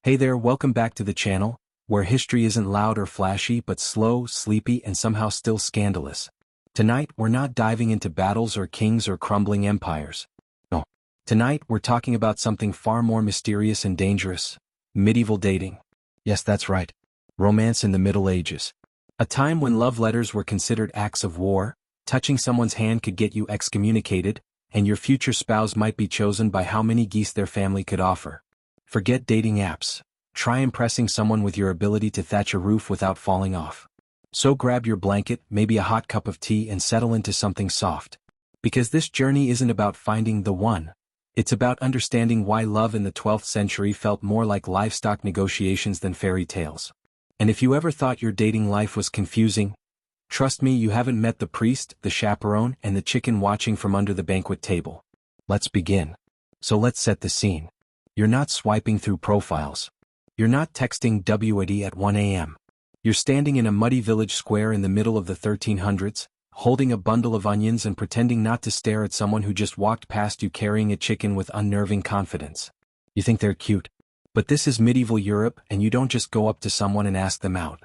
Hey there, welcome back to the channel, where history isn't loud or flashy but slow, sleepy, and somehow still scandalous. Tonight, we're not diving into battles or kings or crumbling empires. No. Tonight, we're talking about something far more mysterious and dangerous: medieval dating. Yes, that's right. Romance in the Middle Ages. A time when love letters were considered acts of war, touching someone's hand could get you excommunicated, and your future spouse might be chosen by how many geese their family could offer. Forget dating apps. Try impressing someone with your ability to thatch a roof without falling off. So grab your blanket, maybe a hot cup of tea, and settle into something soft. Because this journey isn't about finding the one. It's about understanding why love in the 12th century felt more like livestock negotiations than fairy tales. And if you ever thought your dating life was confusing, trust me, you haven't met the priest, the chaperone, and the chicken watching from under the banquet table. Let's begin. So let's set the scene. You're not swiping through profiles. You're not texting WAD at 1 a.m. You're standing in a muddy village square in the middle of the 1300s, holding a bundle of onions and pretending not to stare at someone who just walked past you carrying a chicken with unnerving confidence. You think they're cute. But this is medieval Europe, and you don't just go up to someone and ask them out.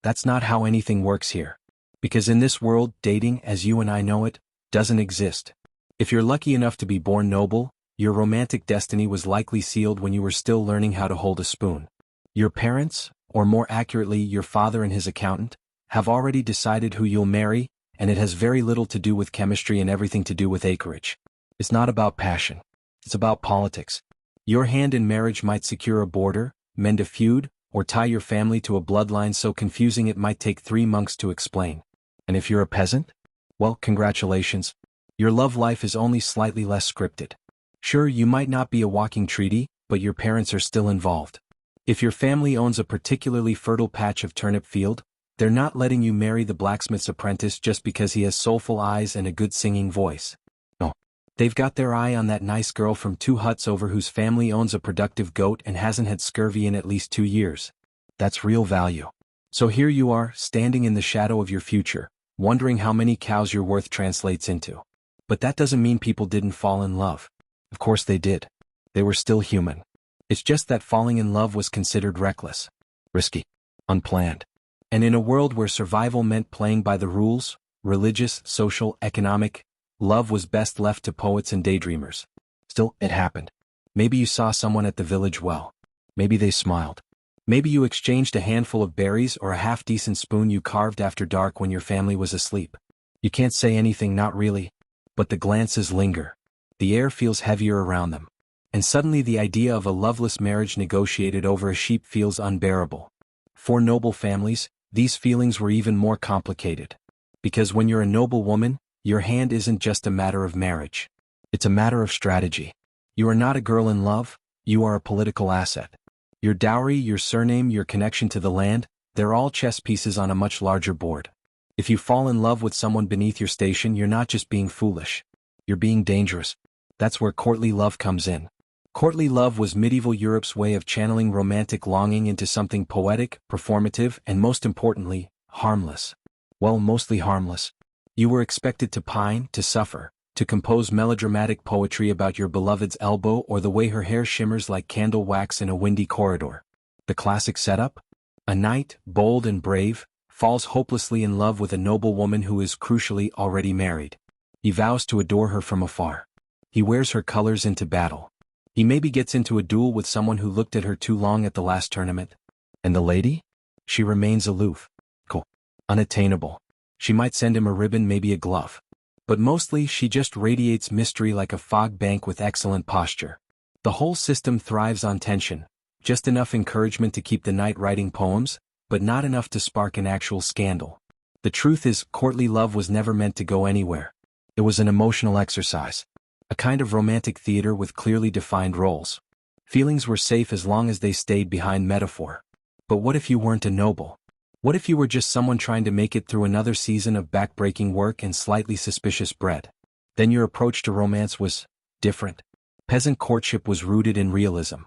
That's not how anything works here. Because in this world, dating, as you and I know it, doesn't exist. If you're lucky enough to be born noble, your romantic destiny was likely sealed when you were still learning how to hold a spoon. Your parents, or more accurately your father and his accountant, have already decided who you'll marry, and it has very little to do with chemistry and everything to do with acreage. It's not about passion. It's about politics. Your hand in marriage might secure a border, mend a feud, or tie your family to a bloodline so confusing it might take 3 monks to explain. And if you're a peasant? Well, congratulations. Your love life is only slightly less scripted. Sure, you might not be a walking treaty, but your parents are still involved. If your family owns a particularly fertile patch of turnip field, they're not letting you marry the blacksmith's apprentice just because he has soulful eyes and a good singing voice. No. They've got their eye on that nice girl from 2 huts over whose family owns a productive goat and hasn't had scurvy in at least 2 years. That's real value. So here you are, standing in the shadow of your future, wondering how many cows your worth translates into. But that doesn't mean people didn't fall in love. Of course they did. They were still human. It's just that falling in love was considered reckless, risky, unplanned. And in a world where survival meant playing by the rules, religious, social, economic, love was best left to poets and daydreamers. Still, it happened. Maybe you saw someone at the village well. Maybe they smiled. Maybe you exchanged a handful of berries or a half-decent spoon you carved after dark when your family was asleep. You can't say anything, not really. But the glances linger. The air feels heavier around them. And suddenly the idea of a loveless marriage negotiated over a sheep feels unbearable. For noble families, these feelings were even more complicated. Because when you're a noble woman, your hand isn't just a matter of marriage. It's a matter of strategy. You are not a girl in love, you are a political asset. Your dowry, your surname, your connection to the land, they're all chess pieces on a much larger board. If you fall in love with someone beneath your station, you're not just being foolish. You're being dangerous. That's where courtly love comes in. Courtly love was medieval Europe's way of channeling romantic longing into something poetic, performative, and most importantly, harmless. Well, mostly harmless. You were expected to pine, to suffer, to compose melodramatic poetry about your beloved's elbow or the way her hair shimmers like candle wax in a windy corridor. The classic setup? A knight, bold and brave, falls hopelessly in love with a noble woman who is crucially already married. He vows to adore her from afar. He wears her colors into battle. He maybe gets into a duel with someone who looked at her too long at the last tournament. And the lady? She remains aloof. Cool. Unattainable. She might send him a ribbon, maybe a glove. But mostly she just radiates mystery like a fog bank with excellent posture. The whole system thrives on tension. Just enough encouragement to keep the knight writing poems, but not enough to spark an actual scandal. The truth is, courtly love was never meant to go anywhere. It was an emotional exercise. A kind of romantic theater with clearly defined roles. Feelings were safe as long as they stayed behind metaphor. But what if you weren't a noble? What if you were just someone trying to make it through another season of backbreaking work and slightly suspicious bread? Then your approach to romance was different. Peasant courtship was rooted in realism.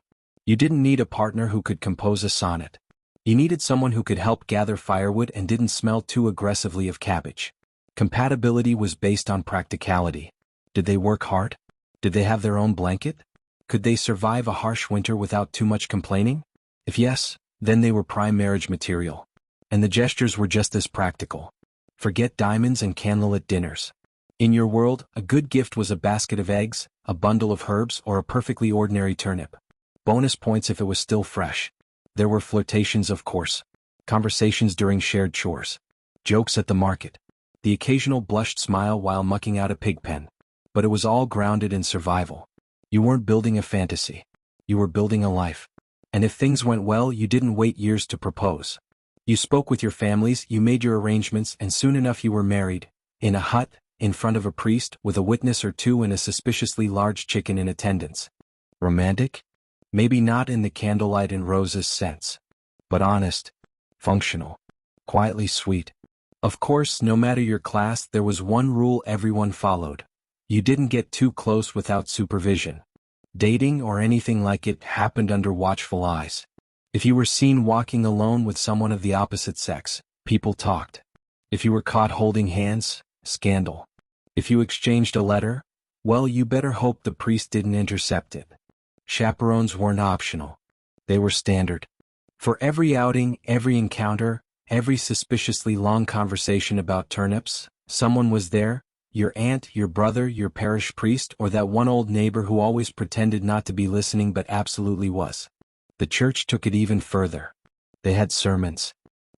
You didn't need a partner who could compose a sonnet. You needed someone who could help gather firewood and didn't smell too aggressively of cabbage. Compatibility was based on practicality. Did they work hard? Did they have their own blanket? Could they survive a harsh winter without too much complaining? If yes, then they were prime marriage material. And the gestures were just as practical. Forget diamonds and candlelit dinners. In your world, a good gift was a basket of eggs, a bundle of herbs, or a perfectly ordinary turnip. Bonus points if it was still fresh. There were flirtations, of course. Conversations during shared chores. Jokes at the market. The occasional blushed smile while mucking out a pig pen. But it was all grounded in survival. You weren't building a fantasy. You were building a life. And if things went well, you didn't wait years to propose. You spoke with your families, you made your arrangements, and soon enough you were married. In a hut, in front of a priest, with a witness or two and a suspiciously large chicken in attendance. Romantic? Maybe not in the candlelight and roses sense. But honest. Functional. Quietly sweet. Of course, no matter your class, there was one rule everyone followed. You didn't get too close without supervision. Dating or anything like it happened under watchful eyes. If you were seen walking alone with someone of the opposite sex, people talked. If you were caught holding hands, scandal. If you exchanged a letter, well, you better hope the priest didn't intercept it. Chaperones weren't optional. They were standard. For every outing, every encounter, every suspiciously long conversation about turnips, someone was there. Your aunt, your brother, your parish priest, or that one old neighbor who always pretended not to be listening but absolutely was. The church took it even further. They had sermons,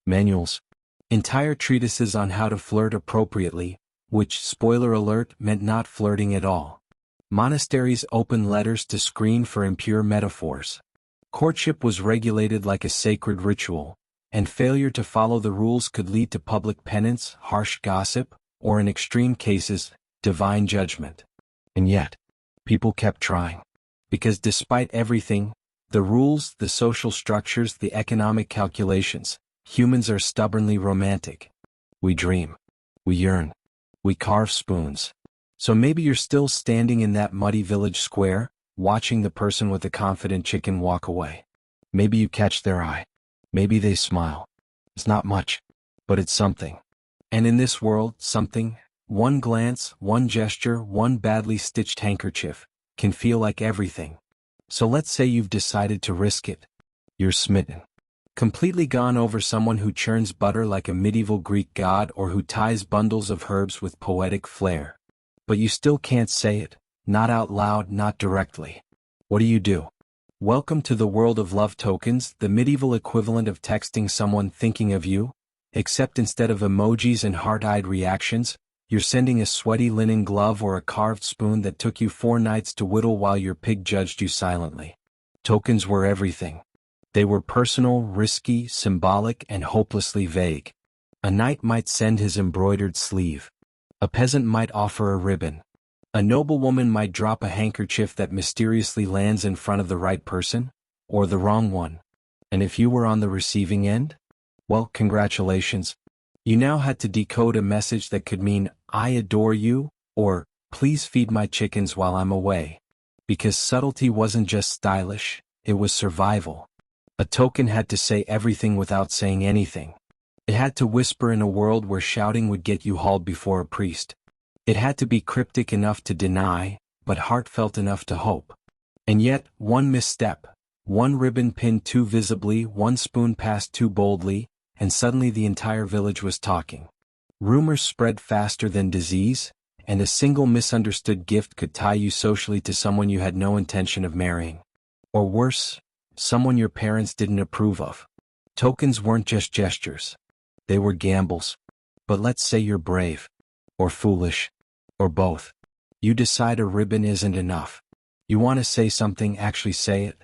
manuals, entire treatises on how to flirt appropriately, which, spoiler alert, meant not flirting at all. Monasteries opened letters to screen for impure metaphors. Courtship was regulated like a sacred ritual, and failure to follow the rules could lead to public penance, harsh gossip, or in extreme cases, divine judgment. And yet, people kept trying. Because despite everything, the rules, the social structures, the economic calculations, humans are stubbornly romantic. We dream. We yearn. We carve spoons. So maybe you're still standing in that muddy village square, watching the person with the confident chicken walk away. Maybe you catch their eye. Maybe they smile. It's not much, but it's something. And in this world, something, one glance, one gesture, one badly stitched handkerchief, can feel like everything. So let's say you've decided to risk it. You're smitten. Completely gone over someone who churns butter like a medieval Greek god or who ties bundles of herbs with poetic flair. But you still can't say it, not out loud, not directly. What do? Welcome to the world of love tokens, the medieval equivalent of texting someone thinking of you. Except instead of emojis and heart-eyed reactions, you're sending a sweaty linen glove or a carved spoon that took you 4 nights to whittle while your pig judged you silently. Tokens were everything. They were personal, risky, symbolic, and hopelessly vague. A knight might send his embroidered sleeve. A peasant might offer a ribbon. A noblewoman might drop a handkerchief that mysteriously lands in front of the right person, or the wrong one. And if you were on the receiving end? Well, congratulations. You now had to decode a message that could mean, I adore you, or, please feed my chickens while I'm away. Because subtlety wasn't just stylish, it was survival. A token had to say everything without saying anything. It had to whisper in a world where shouting would get you hauled before a priest. It had to be cryptic enough to deny, but heartfelt enough to hope. And yet, one misstep, one ribbon pinned too visibly, one spoon passed too boldly, and suddenly the entire village was talking. Rumors spread faster than disease, and a single misunderstood gift could tie you socially to someone you had no intention of marrying. Or worse, someone your parents didn't approve of. Tokens weren't just gestures. They were gambles. But let's say you're brave. Or foolish. Or both. You decide a ribbon isn't enough. You want to say something, actually say it.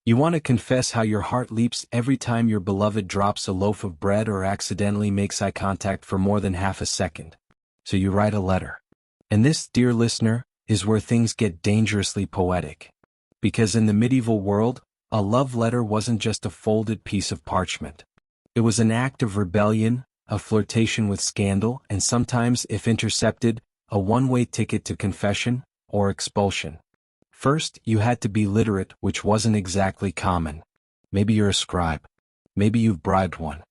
You want to confess how your heart leaps every time your beloved drops a loaf of bread or accidentally makes eye contact for more than half a second. So you write a letter. And this, dear listener, is where things get dangerously poetic. Because in the medieval world, a love letter wasn't just a folded piece of parchment. It was an act of rebellion, a flirtation with scandal, and sometimes, if intercepted, a one-way ticket to confession or expulsion. First, you had to be literate, which wasn't exactly common. Maybe you're a scribe. Maybe you've bribed one.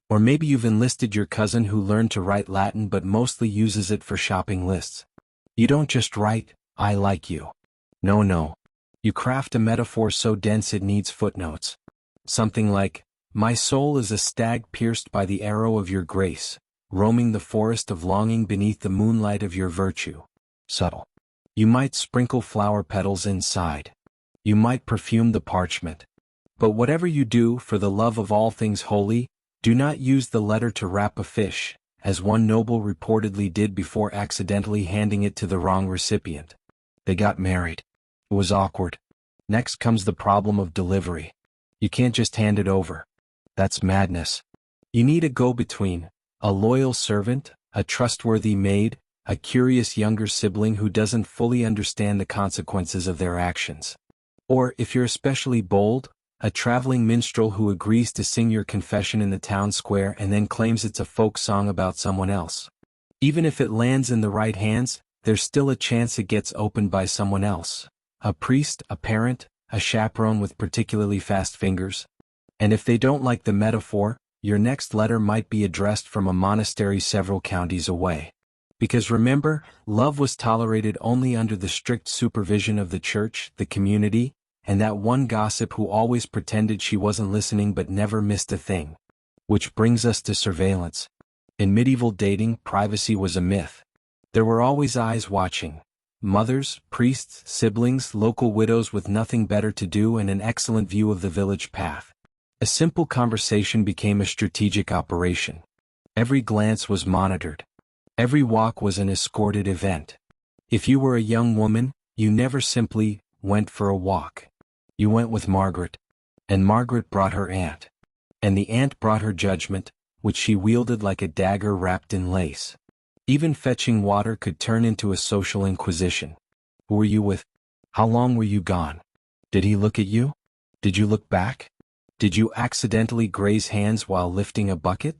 Or maybe you've enlisted your cousin who learned to write Latin but mostly uses it for shopping lists. You don't just write, I like you. No. You craft a metaphor so dense it needs footnotes. Something like, "My soul is a stag pierced by the arrow of your grace, roaming the forest of longing beneath the moonlight of your virtue." Subtle. You might sprinkle flower petals inside. You might perfume the parchment. But whatever you do, for the love of all things holy, do not use the letter to wrap a fish, as one noble reportedly did before accidentally handing it to the wrong recipient. They got married. It was awkward. Next comes the problem of delivery. You can't just hand it over. That's madness. You need a go-between, a loyal servant, a trustworthy maid, a curious younger sibling who doesn't fully understand the consequences of their actions. Or, if you're especially bold, a traveling minstrel who agrees to sing your confession in the town square and then claims it's a folk song about someone else. Even if it lands in the right hands, there's still a chance it gets opened by someone else. A priest, a parent, a chaperone with particularly fast fingers. And if they don't like the metaphor, your next letter might be addressed from a monastery several counties away. Because remember, love was tolerated only under the strict supervision of the church, the community, and that one gossip who always pretended she wasn't listening but never missed a thing. Which brings us to surveillance. In medieval dating, privacy was a myth. There were always eyes watching. Mothers, priests, siblings, local widows with nothing better to do and an excellent view of the village path. A simple conversation became a strategic operation. Every glance was monitored. Every walk was an escorted event. If you were a young woman, you never simply went for a walk. You went with Margaret. And Margaret brought her aunt. And the aunt brought her Judgement, which she wielded like a dagger wrapped in lace. Even fetching water could turn into a social inquisition. Who were you with? How long were you gone? Did he look at you? Did you look back? Did you accidentally graze hands while lifting a bucket?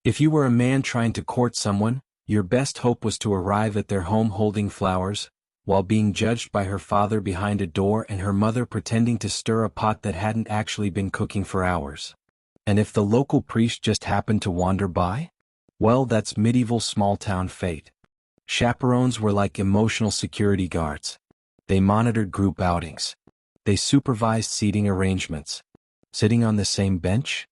If you were a man trying to court someone, your best hope was to arrive at their home holding flowers, while being judged by her father behind a door and her mother pretending to stir a pot that hadn't actually been cooking for hours. And if the local priest just happened to wander by? Well, that's medieval small-town fate. Chaperones were like emotional security guards. They monitored group outings. They supervised seating arrangements. Sitting on the same bench?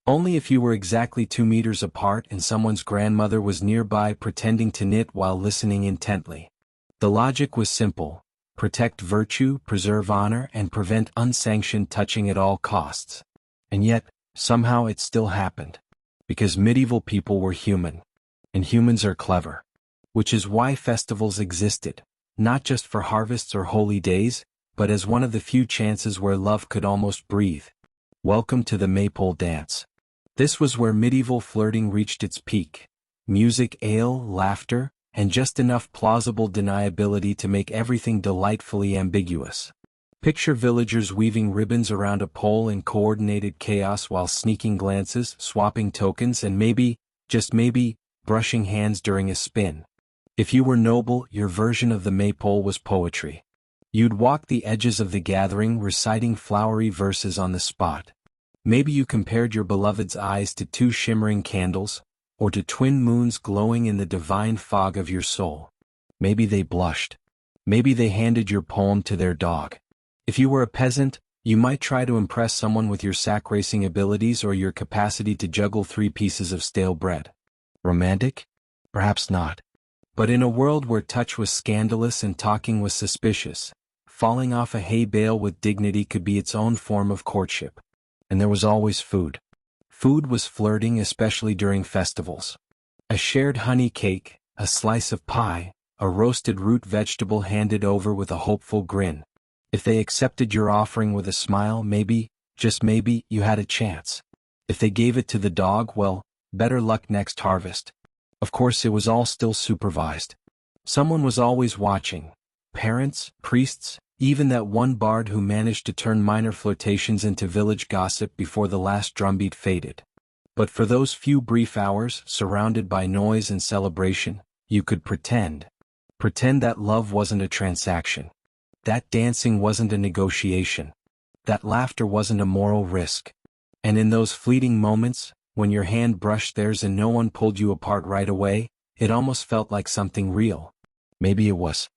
Only if you were exactly 2 meters apart and someone's grandmother was nearby pretending to knit while listening intently. The logic was simple: protect virtue, preserve honor, and prevent unsanctioned touching at all costs. And yet, somehow it still happened. Because medieval people were human. And humans are clever. Which is why festivals existed, not just for harvests or holy days, but as one of the few chances where love could almost breathe. Welcome to the Maypole dance. This was where medieval flirting reached its peak. Music, ale, laughter, and just enough plausible deniability to make everything delightfully ambiguous. Picture villagers weaving ribbons around a pole in coordinated chaos while sneaking glances, swapping tokens, and maybe, just maybe, brushing hands during a spin. If you were noble, your version of the Maypole was poetry. You'd walk the edges of the gathering reciting flowery verses on the spot. Maybe you compared your beloved's eyes to 2 shimmering candles, or to twin moons glowing in the divine fog of your soul. Maybe they blushed. Maybe they handed your poem to their dog. If you were a peasant, you might try to impress someone with your sack racing abilities or your capacity to juggle 3 pieces of stale bread. Romantic? Perhaps not. But in a world where touch was scandalous and talking was suspicious, falling off a hay bale with dignity could be its own form of courtship. And there was always food. Food was flirting, especially during festivals. A shared honey cake, a slice of pie, a roasted root vegetable handed over with a hopeful grin. If they accepted your offering with a smile, maybe, just maybe, you had a chance. If they gave it to the dog, well, better luck next harvest. Of course, it was all still supervised. Someone was always watching. Parents, priests, even that one bard who managed to turn minor flirtations into village gossip before the last drumbeat faded. But for those few brief hours, surrounded by noise and celebration, you could pretend. Pretend that love wasn't a transaction. That dancing wasn't a negotiation. That laughter wasn't a moral risk. And in those fleeting moments, when your hand brushed theirs and no one pulled you apart right away, it almost felt like something real. Maybe it was.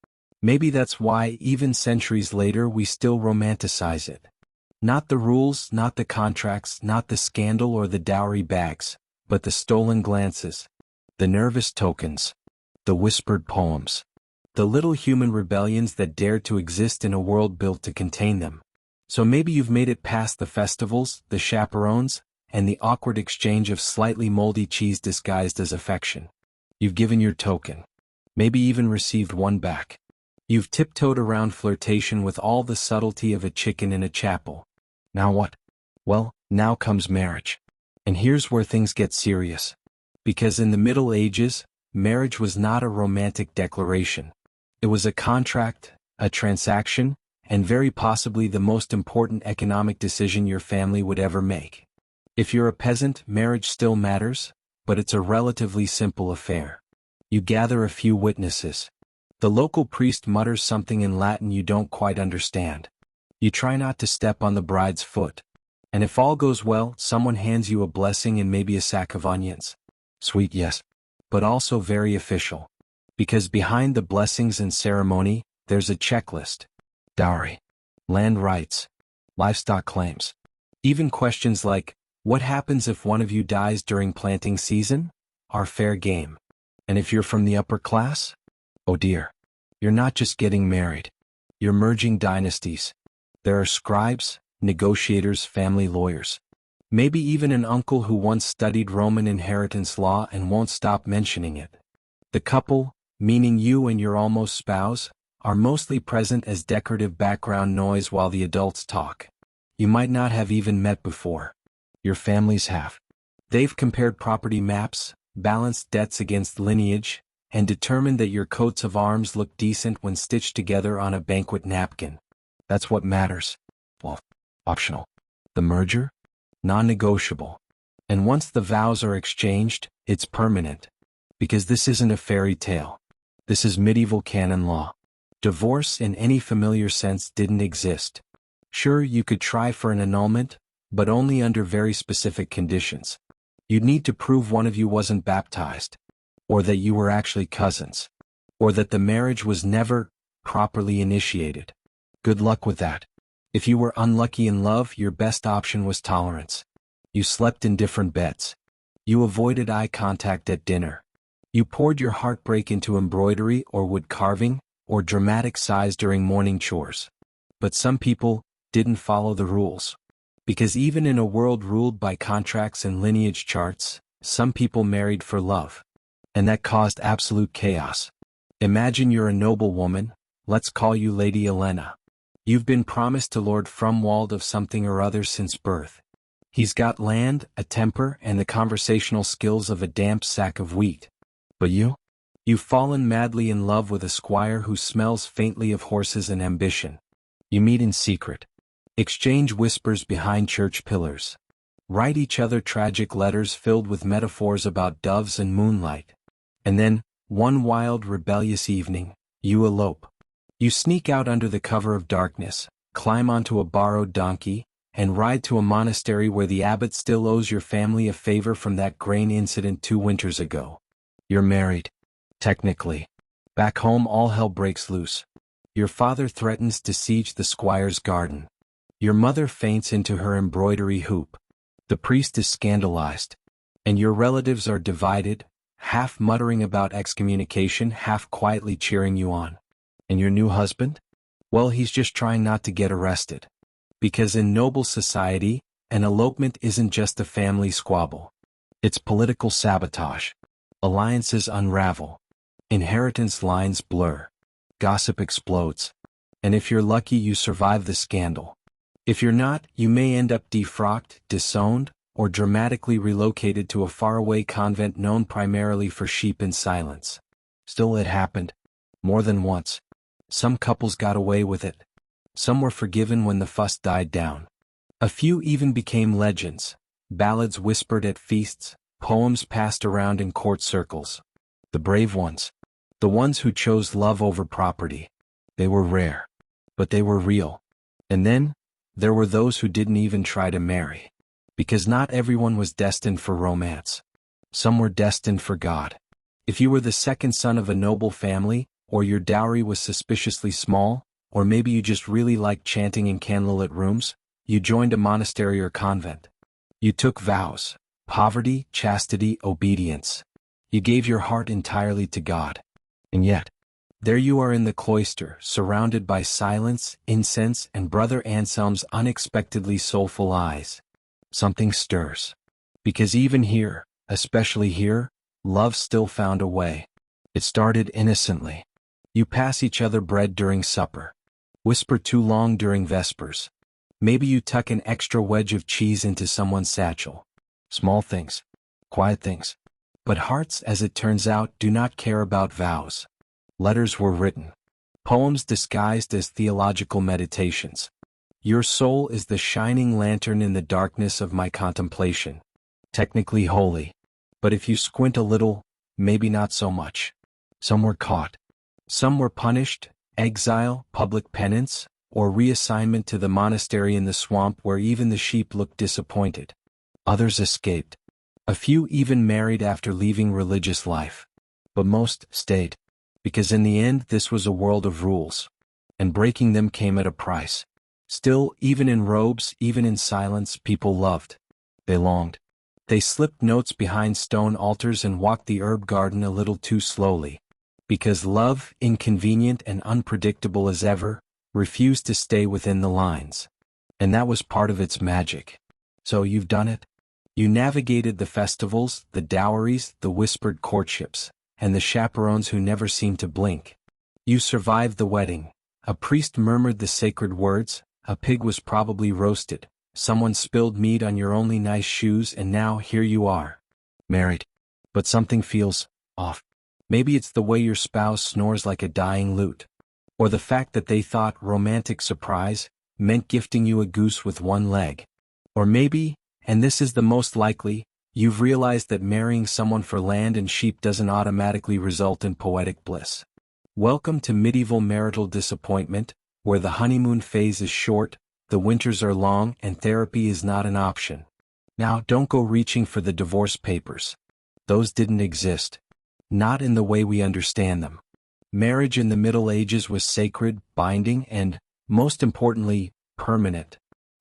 Maybe that's why, even centuries later, we still romanticize it. Not the rules, not the contracts, not the scandal or the dowry bags, but the stolen glances, the nervous tokens, the whispered poems, the little human rebellions that dared to exist in a world built to contain them. So maybe you've made it past the festivals, the chaperones, and the awkward exchange of slightly moldy cheese disguised as affection. You've given your token. Maybe even received one back. You've tiptoed around flirtation with all the subtlety of a chicken in a chapel. Now what? Well, now comes marriage. And here's where things get serious. Because in the Middle Ages, marriage was not a romantic declaration. It was a contract, a transaction, and very possibly the most important economic decision your family would ever make. If you're a peasant, marriage still matters, but it's a relatively simple affair. You gather a few witnesses. The local priest mutters something in Latin you don't quite understand. You try not to step on the bride's foot. And if all goes well, someone hands you a blessing and maybe a sack of onions. Sweet, yes, but also very official. Because behind the blessings and ceremony, there's a checklist. Dowry, land rights, livestock claims. Even questions like, what happens if one of you dies during planting season? Are fair game. And if you're from the upper class? Oh dear. You're not just getting married. You're merging dynasties. There are scribes, negotiators, family lawyers. Maybe even an uncle who once studied Roman inheritance law and won't stop mentioning it. The couple, meaning you and your almost spouse, are mostly present as decorative background noise while the adults talk. You might not have even met before. Your families have. They've compared property maps, balanced debts against lineage, and determined that your coats of arms look decent when stitched together on a banquet napkin. That's what matters. Well, optional. The merger? Non-negotiable. And once the vows are exchanged, it's permanent. Because this isn't a fairy tale. This is medieval canon law. Divorce in any familiar sense didn't exist. Sure, you could try for an annulment, but only under very specific conditions. You'd need to prove one of you wasn't baptized, or that you were actually cousins, or that the marriage was never properly initiated. Good luck with that. If you were unlucky in love, your best option was tolerance. You slept in different beds. You avoided eye contact at dinner. You poured your heartbreak into embroidery or wood carving, or dramatic sighs during morning chores. But some people didn't follow the rules. Because even in a world ruled by contracts and lineage charts, some people married for love. And that caused absolute chaos. Imagine you're a noble woman, let's call you Lady Elena. You've been promised to Lord Frumwald of something or other since birth. He's got land, a temper, and the conversational skills of a damp sack of wheat. But you? You've fallen madly in love with a squire who smells faintly of horses and ambition. You meet in secret. Exchange whispers behind church pillars. Write each other tragic letters filled with metaphors about doves and moonlight. And then, one wild, rebellious evening, you elope. You sneak out under the cover of darkness, climb onto a borrowed donkey, and ride to a monastery where the abbot still owes your family a favor from that grain incident 2 winters ago. You're married. Technically. Back home all hell breaks loose. Your father threatens to siege the squire's garden. Your mother faints into her embroidery hoop. The priest is scandalized. And your relatives are divided, half muttering about excommunication, half quietly cheering you on. And your new husband? Well, he's just trying not to get arrested. Because in noble society, an elopement isn't just a family squabble. It's political sabotage. Alliances unravel. Inheritance lines blur. Gossip explodes. And if you're lucky, you survive the scandal. If you're not, you may end up defrocked, disowned, or dramatically relocated to a faraway convent known primarily for sheep and silence. Still, it happened. More than once. Some couples got away with it. Some were forgiven when the fuss died down. A few even became legends, ballads whispered at feasts, poems passed around in court circles. The brave ones. The ones who chose love over property. They were rare. But they were real. And then, there were those who didn't even try to marry. Because not everyone was destined for romance. Some were destined for God. If you were the second son of a noble family, or your dowry was suspiciously small, or maybe you just really liked chanting in candlelit rooms, You joined a monastery or convent. You took vows: poverty, chastity, obedience. You gave your heart entirely to God. And yet, there you are in the cloister, surrounded by silence, incense, and Brother Anselm's unexpectedly soulful eyes. Something stirs. Because even here, especially here, love still found a way. It started innocently. You pass each other bread during supper. Whisper too long during vespers. Maybe you tuck an extra wedge of cheese into someone's satchel. Small things. Quiet things. But hearts, as it turns out, do not care about vows. Letters were written. Poems disguised as theological meditations. Your soul is the shining lantern in the darkness of my contemplation. Technically holy. But if you squint a little, maybe not so much. Some were caught. Some were punished: exile, public penance, or reassignment to the monastery in the swamp where even the sheep looked disappointed. Others escaped. A few even married after leaving religious life. But most stayed. Because in the end this was a world of rules. And breaking them came at a price. Still, even in robes, even in silence, people loved. They longed. They slipped notes behind stone altars and walked the herb garden a little too slowly. Because love, inconvenient and unpredictable as ever, refused to stay within the lines. And that was part of its magic. So you've done it? You navigated the festivals, the dowries, the whispered courtships, and the chaperones who never seemed to blink. You survived the wedding. A priest murmured the sacred words, a pig was probably roasted, someone spilled meat on your only nice shoes, and now here you are. Married. But something feels off. Maybe it's the way your spouse snores like a dying lute. Or the fact that they thought romantic surprise meant gifting you a goose with one leg. Or maybe, and this is the most likely, you've realized that marrying someone for land and sheep doesn't automatically result in poetic bliss. Welcome to medieval marital disappointment, where the honeymoon phase is short, the winters are long, and therapy is not an option. Now, don't go reaching for the divorce papers. Those didn't exist. Not in the way we understand them. Marriage in the Middle Ages was sacred, binding, and, most importantly, permanent.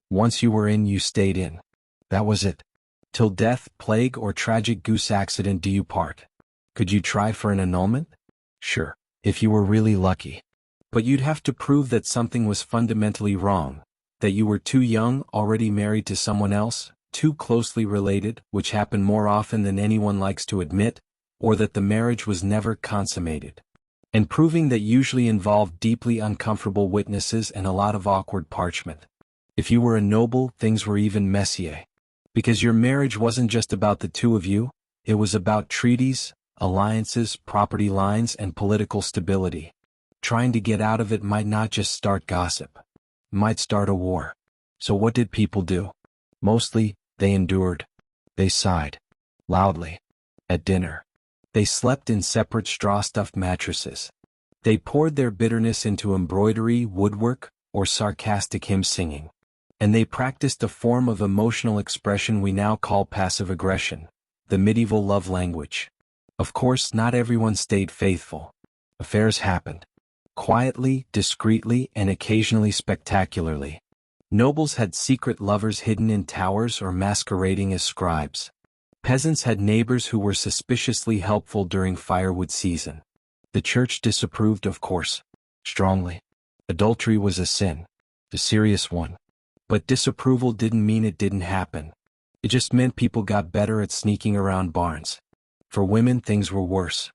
Once you were in, you stayed in. That was it. Till death, plague, or tragic goose accident do you part. Could you try for an annulment? Sure, if you were really lucky. But you'd have to prove that something was fundamentally wrong, that you were too young, already married to someone else, too closely related, which happened more often than anyone likes to admit, or that the marriage was never consummated. And proving that usually involved deeply uncomfortable witnesses and a lot of awkward parchment. If you were a noble, things were even messier. Because your marriage wasn't just about the two of you, it was about treaties, alliances, property lines, and political stability. Trying to get out of it might not just start gossip. It might start a war. So what did people do? Mostly, they endured. They sighed. Loudly. At dinner. They slept in separate straw-stuffed mattresses. They poured their bitterness into embroidery, woodwork, or sarcastic hymn singing. And they practiced a form of emotional expression we now call passive aggression, the medieval love language. Of course, not everyone stayed faithful. Affairs happened. Quietly, discreetly, and occasionally spectacularly. Nobles had secret lovers hidden in towers or masquerading as scribes. Peasants had neighbors who were suspiciously helpful during firewood season. The church disapproved, of course, strongly. Adultery was a sin, a serious one. But disapproval didn't mean it didn't happen. It just meant people got better at sneaking around barns. For women, things were worse.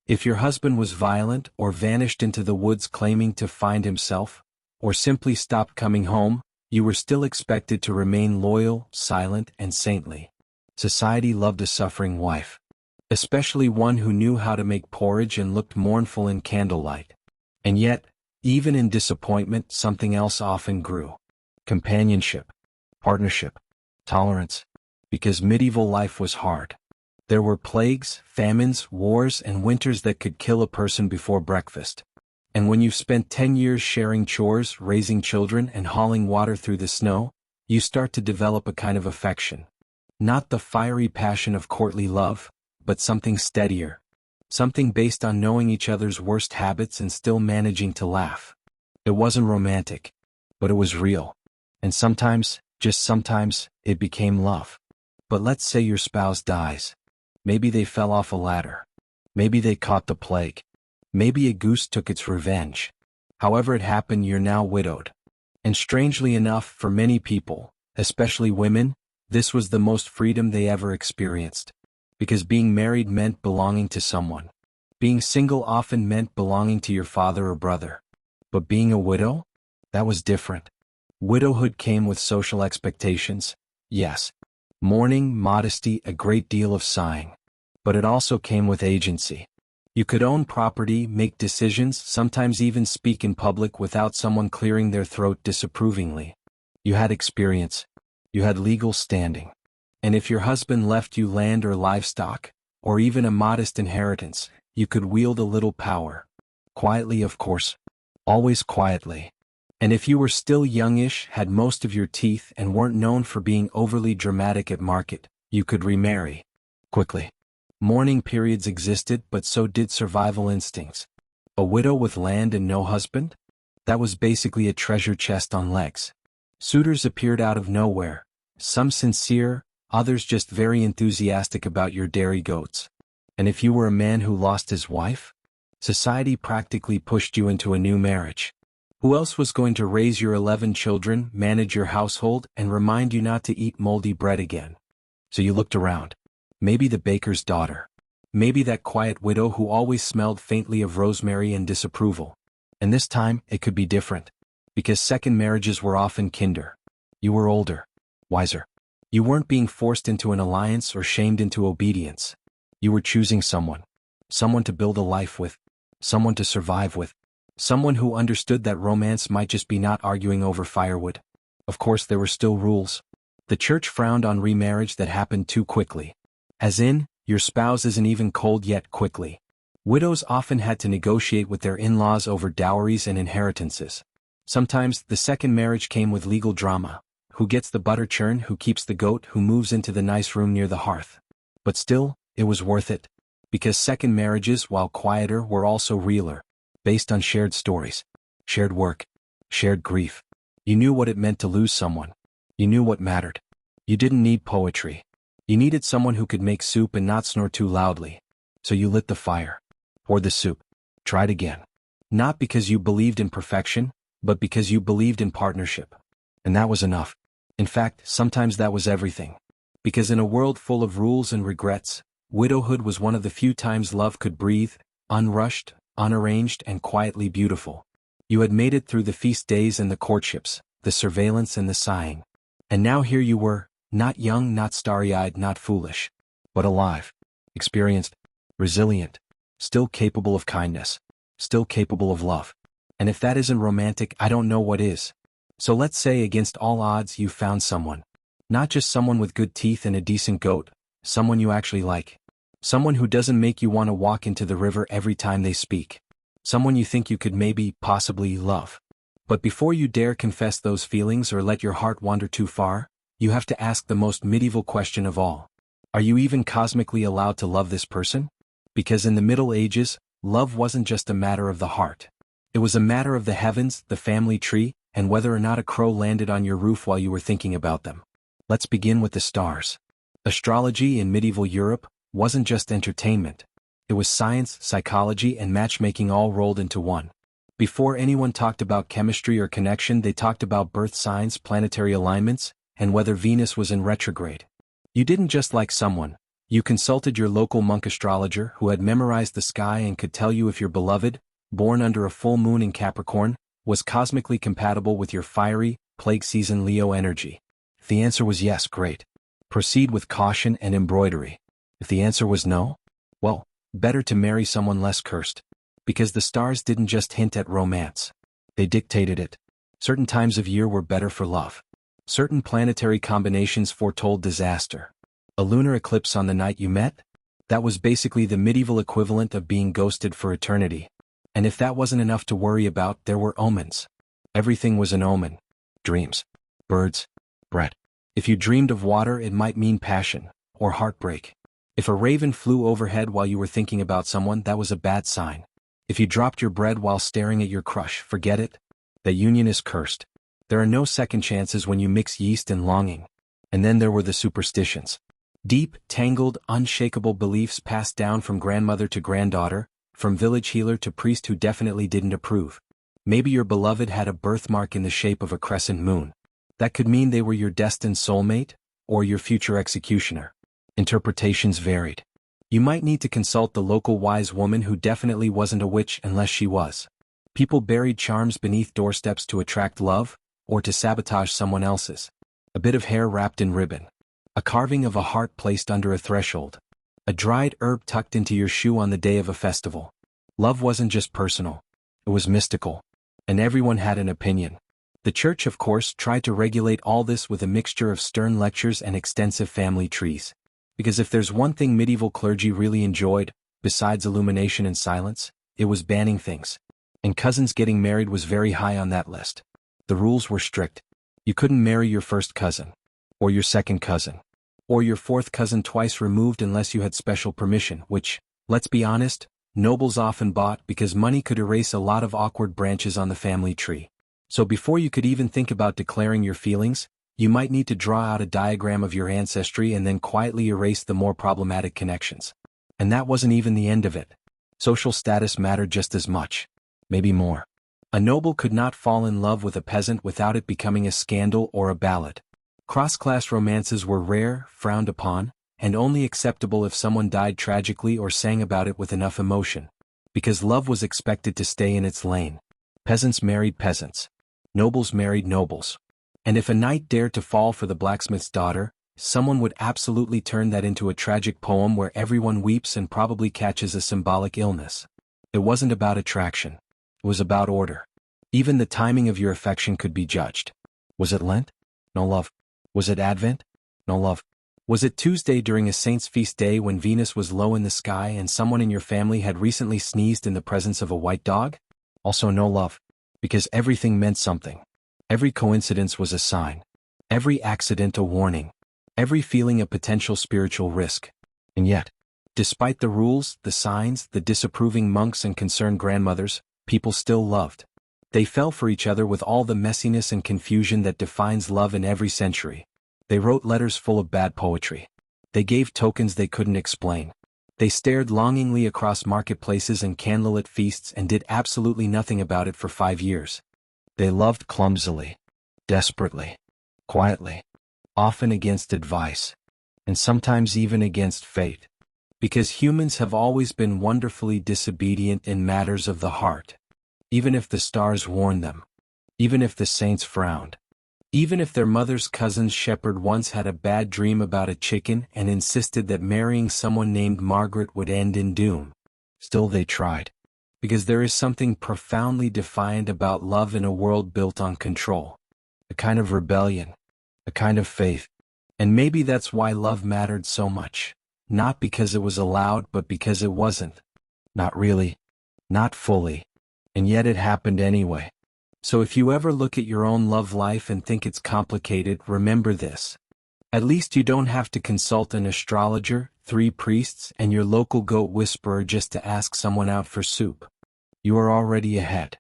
If your husband was violent or vanished into the woods claiming to find himself, or simply stopped coming home, you were still expected to remain loyal, silent, and saintly. Society loved a suffering wife. Especially one who knew how to make porridge and looked mournful in candlelight. And yet, even in disappointment, something else often grew. Companionship, partnership, tolerance. Because medieval life was hard. There were plagues, famines, wars, and winters that could kill a person before breakfast. And when you've spent 10 years sharing chores, raising children, and hauling water through the snow, you start to develop a kind of affection. Not the fiery passion of courtly love, but something steadier. Something based on knowing each other's worst habits and still managing to laugh. It wasn't romantic, but it was real. And sometimes, just sometimes, it became love. But let's say your spouse dies. Maybe they fell off a ladder. Maybe they caught the plague. Maybe a goose took its revenge. However it happened, you're now widowed. And strangely enough, for many people, especially women, this was the most freedom they ever experienced. Because being married meant belonging to someone. Being single often meant belonging to your father or brother. But being a widow? That was different. Widowhood came with social expectations, yes. Mourning, modesty, a great deal of sighing. But it also came with agency. You could own property, make decisions, sometimes even speak in public without someone clearing their throat disapprovingly. You had experience. You had legal standing. And if your husband left you land or livestock, or even a modest inheritance, you could wield a little power. Quietly, of course. Always quietly. And if you were still youngish, had most of your teeth, and weren't known for being overly dramatic at market, you could remarry. Quickly. Mourning periods existed, but so did survival instincts. A widow with land and no husband? That was basically a treasure chest on legs. Suitors appeared out of nowhere, some sincere, others just very enthusiastic about your dairy goats. And if you were a man who lost his wife? Society practically pushed you into a new marriage. Who else was going to raise your 11 children, manage your household, and remind you not to eat moldy bread again? So you looked around. Maybe the baker's daughter. Maybe that quiet widow who always smelled faintly of rosemary and disapproval. And this time, it could be different. Because second marriages were often kinder. You were older. Wiser. You weren't being forced into an alliance or shamed into obedience. You were choosing someone. Someone to build a life with. Someone to survive with. Someone who understood that romance might just be not arguing over firewood. Of course, there were still rules. The church frowned on remarriage that happened too quickly. As in, your spouse isn't even cold yet quickly. Widows often had to negotiate with their in-laws over dowries and inheritances. Sometimes, the second marriage came with legal drama. Who gets the butter churn, who keeps the goat, who moves into the nice room near the hearth. But still, it was worth it. Because second marriages, while quieter, were also realer. Based on shared stories. Shared work. Shared grief. You knew what it meant to lose someone. You knew what mattered. You didn't need poetry. You needed someone who could make soup and not snore too loudly. So you lit the fire. Poured the soup. Tried again. Not because you believed in perfection, but because you believed in partnership. And that was enough. In fact, sometimes that was everything. Because in a world full of rules and regrets, widowhood was one of the few times love could breathe, unrushed, unarranged, and quietly beautiful. You had made it through the feast days and the courtships, the surveillance and the sighing. And now here you were, not young, not starry-eyed, not foolish, but alive, experienced, resilient, still capable of kindness, still capable of love. And if that isn't romantic, I don't know what is. So let's say against all odds you found someone. Not just someone with good teeth and a decent goat, someone you actually like. Someone who doesn't make you want to walk into the river every time they speak. Someone you think you could maybe, possibly love. But before you dare confess those feelings or let your heart wander too far, you have to ask the most medieval question of all. Are you even cosmically allowed to love this person? Because in the Middle Ages, love wasn't just a matter of the heart. It was a matter of the heavens, the family tree, and whether or not a crow landed on your roof while you were thinking about them. Let's begin with the stars. Astrology in medieval Europe wasn't just entertainment. It was science, psychology, and matchmaking all rolled into one. Before anyone talked about chemistry or connection, they talked about birth signs, planetary alignments, and whether Venus was in retrograde. You didn't just like someone. You consulted your local monk astrologer who had memorized the sky and could tell you if your beloved, born under a full moon in Capricorn, was cosmically compatible with your fiery, plague season Leo energy. If the answer was yes, great. Proceed with caution and embroidery. If the answer was no, well, better to marry someone less cursed. Because the stars didn't just hint at romance. They dictated it. Certain times of year were better for love. Certain planetary combinations foretold disaster. A lunar eclipse on the night you met? That was basically the medieval equivalent of being ghosted for eternity. And if that wasn't enough to worry about, there were omens. Everything was an omen. Dreams. Birds. Bread. If you dreamed of water, it might mean passion, or heartbreak. If a raven flew overhead while you were thinking about someone, that was a bad sign. If you dropped your bread while staring at your crush, forget it. That union is cursed. There are no second chances when you mix yeast and longing. And then there were the superstitions. Deep, tangled, unshakable beliefs passed down from grandmother to granddaughter, from village healer to priest who definitely didn't approve. Maybe your beloved had a birthmark in the shape of a crescent moon. That could mean they were your destined soulmate, or your future executioner. Interpretations varied. You might need to consult the local wise woman who definitely wasn't a witch unless she was. People buried charms beneath doorsteps to attract love, or to sabotage someone else's. A bit of hair wrapped in ribbon. A carving of a heart placed under a threshold. A dried herb tucked into your shoe on the day of a festival. Love wasn't just personal. It was mystical. And everyone had an opinion. The church, of course, tried to regulate all this with a mixture of stern lectures and extensive family trees. Because if there's one thing medieval clergy really enjoyed, besides illumination and silence, it was banning things. And cousins getting married was very high on that list. The rules were strict. You couldn't marry your first cousin, or your second cousin, or your fourth cousin twice removed unless you had special permission, which, let's be honest, nobles often bought because money could erase a lot of awkward branches on the family tree. So before you could even think about declaring your feelings, you might need to draw out a diagram of your ancestry and then quietly erase the more problematic connections. And that wasn't even the end of it. Social status mattered just as much, maybe more. A noble could not fall in love with a peasant without it becoming a scandal or a ballad. Cross-class romances were rare, frowned upon, and only acceptable if someone died tragically or sang about it with enough emotion. Because love was expected to stay in its lane. Peasants married peasants. Nobles married nobles. And if a knight dared to fall for the blacksmith's daughter, someone would absolutely turn that into a tragic poem where everyone weeps and probably catches a symbolic illness. It wasn't about attraction. It was about order. Even the timing of your affection could be judged. Was it Lent? No love. Was it Advent? No love. Was it Tuesday during a saint's feast day when Venus was low in the sky and someone in your family had recently sneezed in the presence of a white dog? Also no love. Because everything meant something. Every coincidence was a sign. Every accident a warning. Every feeling a potential spiritual risk. And yet, despite the rules, the signs, the disapproving monks and concerned grandmothers, people still loved. They fell for each other with all the messiness and confusion that defines love in every century. They wrote letters full of bad poetry. They gave tokens they couldn't explain. They stared longingly across marketplaces and candlelit feasts and did absolutely nothing about it for 5 years. They loved clumsily, desperately, quietly, often against advice, and sometimes even against fate. Because humans have always been wonderfully disobedient in matters of the heart. Even if the stars warned them. Even if the saints frowned. Even if their mother's cousin's shepherd once had a bad dream about a chicken and insisted that marrying someone named Margaret would end in doom. Still they tried. Because there is something profoundly defiant about love in a world built on control. A kind of rebellion. A kind of faith. And maybe that's why love mattered so much. Not because it was allowed but because it wasn't. Not really. Not fully. And yet it happened anyway. So if you ever look at your own love life and think it's complicated, remember this. At least you don't have to consult an astrologer, 3 priests, and your local goat whisperer just to ask someone out for soup. You are already ahead.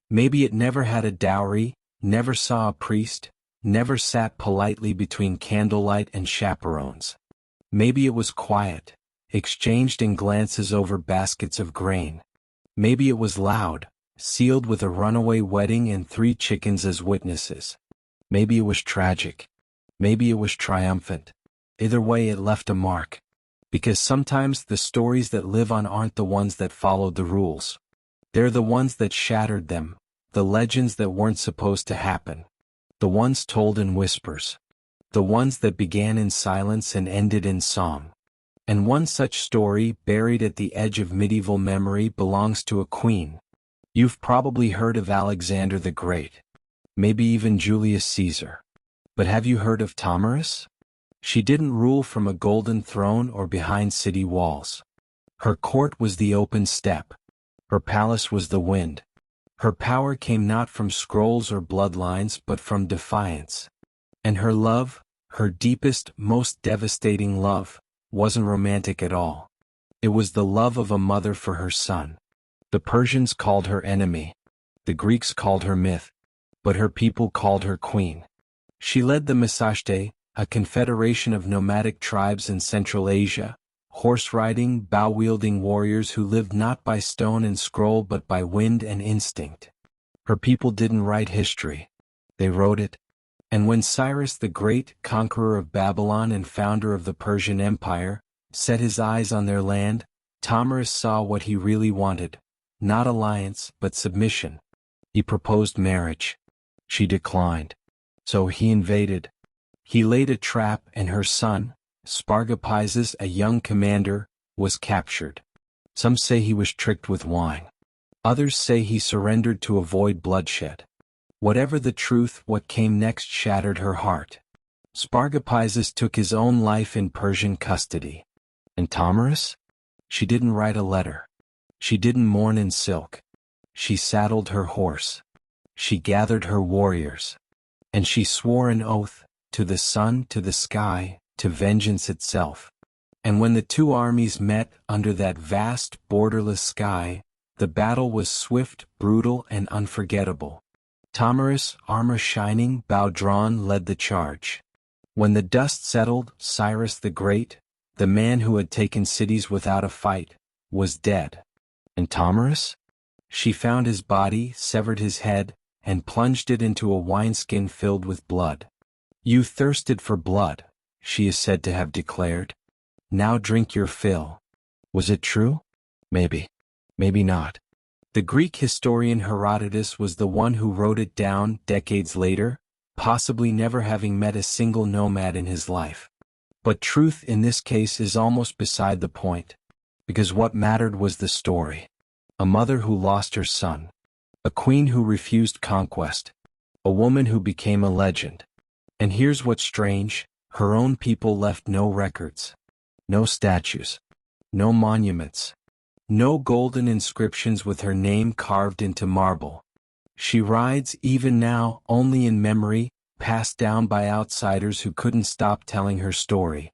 Maybe it never had a dowry, never saw a priest, never sat politely between candlelight and chaperones. Maybe it was quiet, exchanged in glances over baskets of grain. Maybe it was loud, sealed with a runaway wedding and 3 chickens as witnesses. Maybe it was tragic. Maybe it was triumphant. Either way, it left a mark. Because sometimes the stories that live on aren't the ones that followed the rules. They're the ones that shattered them, the legends that weren't supposed to happen. The ones told in whispers. The ones that began in silence and ended in song. And one such story, buried at the edge of medieval memory, belongs to a queen. You've probably heard of Alexander the Great. Maybe even Julius Caesar. But have you heard of Dowries? She didn't rule from a golden throne or behind city walls. Her court was the open steppe. Her palace was the wind. Her power came not from scrolls or bloodlines but from defiance. And her love, her deepest, most devastating love, wasn't romantic at all. It was the love of a mother for her son. The Persians called her enemy. The Greeks called her myth. but her people called her queen. She led the Masashte, a confederation of nomadic tribes in Central Asia, horse-riding, bow-wielding warriors who lived not by stone and scroll but by wind and instinct. Her people didn't write history. They wrote it. And when Cyrus the Great, conqueror of Babylon and founder of the Persian Empire, set his eyes on their land, Dowries saw what he really wanted. Not alliance, but submission. He proposed marriage. She declined. So he invaded. He laid a trap and her son, Spargapises, a young commander, was captured. Some say he was tricked with wine. Others say he surrendered to avoid bloodshed. Whatever the truth, what came next shattered her heart. Spargapises took his own life in Persian custody. And Dowries? She didn't write a letter. She didn't mourn in silk. She saddled her horse. She gathered her warriors. And she swore an oath, to the sun, to the sky, to vengeance itself. And when the two armies met under that vast, borderless sky, the battle was swift, brutal, and unforgettable. Dowries, armor shining, bow drawn, led the charge. When the dust settled, Cyrus the Great, the man who had taken cities without a fight, was dead. And Dowries? She found his body, severed his head, and plunged it into a wineskin filled with blood. You thirsted for blood, she is said to have declared. Now drink your fill. Was it true? Maybe. Maybe not. The Greek historian Herodotus was the one who wrote it down decades later, possibly never having met a single nomad in his life. But truth in this case is almost beside the point, because what mattered was the story. A mother who lost her son. A queen who refused conquest. A woman who became a legend. And here's what's strange, her own people left no records. No statues. No monuments. No golden inscriptions with her name carved into marble. She rides even now only in memory, passed down by outsiders who couldn't stop telling her story.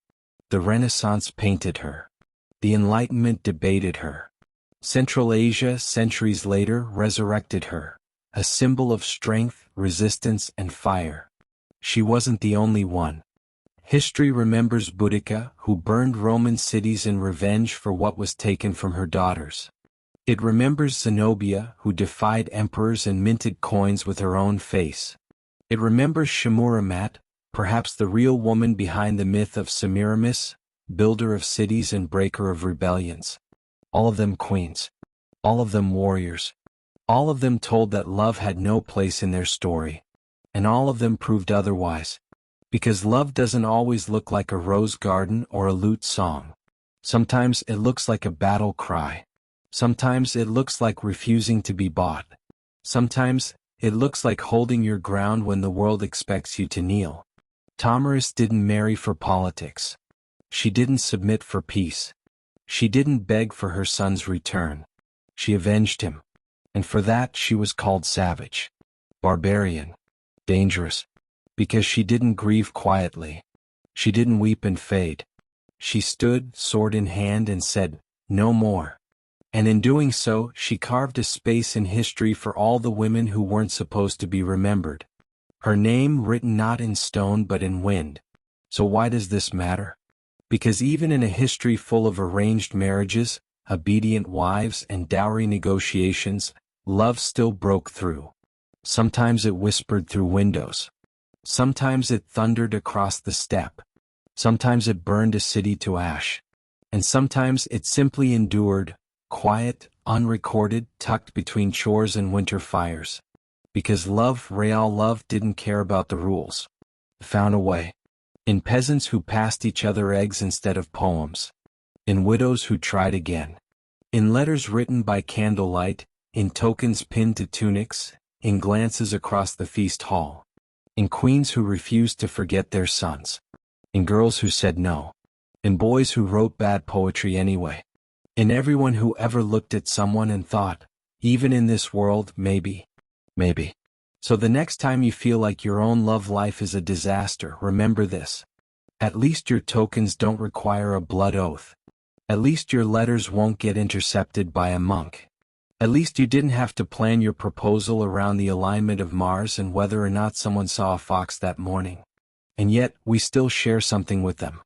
The Renaissance painted her. The Enlightenment debated her. Central Asia, centuries later, resurrected her, a symbol of strength, resistance, and fire. She wasn't the only one. History remembers Boudica, who burned Roman cities in revenge for what was taken from her daughters. It remembers Zenobia, who defied emperors and minted coins with her own face. It remembers Shemuramat, perhaps the real woman behind the myth of Semiramis, builder of cities and breaker of rebellions. All of them queens. All of them warriors. All of them told that love had no place in their story. And all of them proved otherwise. Because love doesn't always look like a rose garden or a lute song. Sometimes it looks like a battle cry. Sometimes it looks like refusing to be bought. Sometimes it looks like holding your ground when the world expects you to kneel. Dowries didn't marry for politics. She didn't submit for peace. She didn't beg for her son's return. She avenged him. And for that she was called savage, barbarian, dangerous. Because she didn't grieve quietly. She didn't weep and fade. She stood, sword in hand, and said, "No more." And in doing so, she carved a space in history for all the women who weren't supposed to be remembered. Her name written not in stone but in wind. So why does this matter? Because even in a history full of arranged marriages, obedient wives, and dowry negotiations, love still broke through. Sometimes it whispered through windows. Sometimes it thundered across the steppe. Sometimes it burned a city to ash. And sometimes it simply endured, quiet, unrecorded, tucked between chores and winter fires. Because love, real love, didn't care about the rules. It found a way. In peasants who passed each other eggs instead of poems. In widows who tried again. In letters written by candlelight, in tokens pinned to tunics, in glances across the feast hall. In queens who refused to forget their sons. In girls who said no. In boys who wrote bad poetry anyway. In everyone who ever looked at someone and thought, even in this world, maybe. So the next time you feel like your own love life is a disaster, remember this. At least your tokens don't require a blood oath. At least your letters won't get intercepted by a monk. At least you didn't have to plan your proposal around the alignment of Mars and whether or not someone saw a fox that morning. And yet, we still share something with them.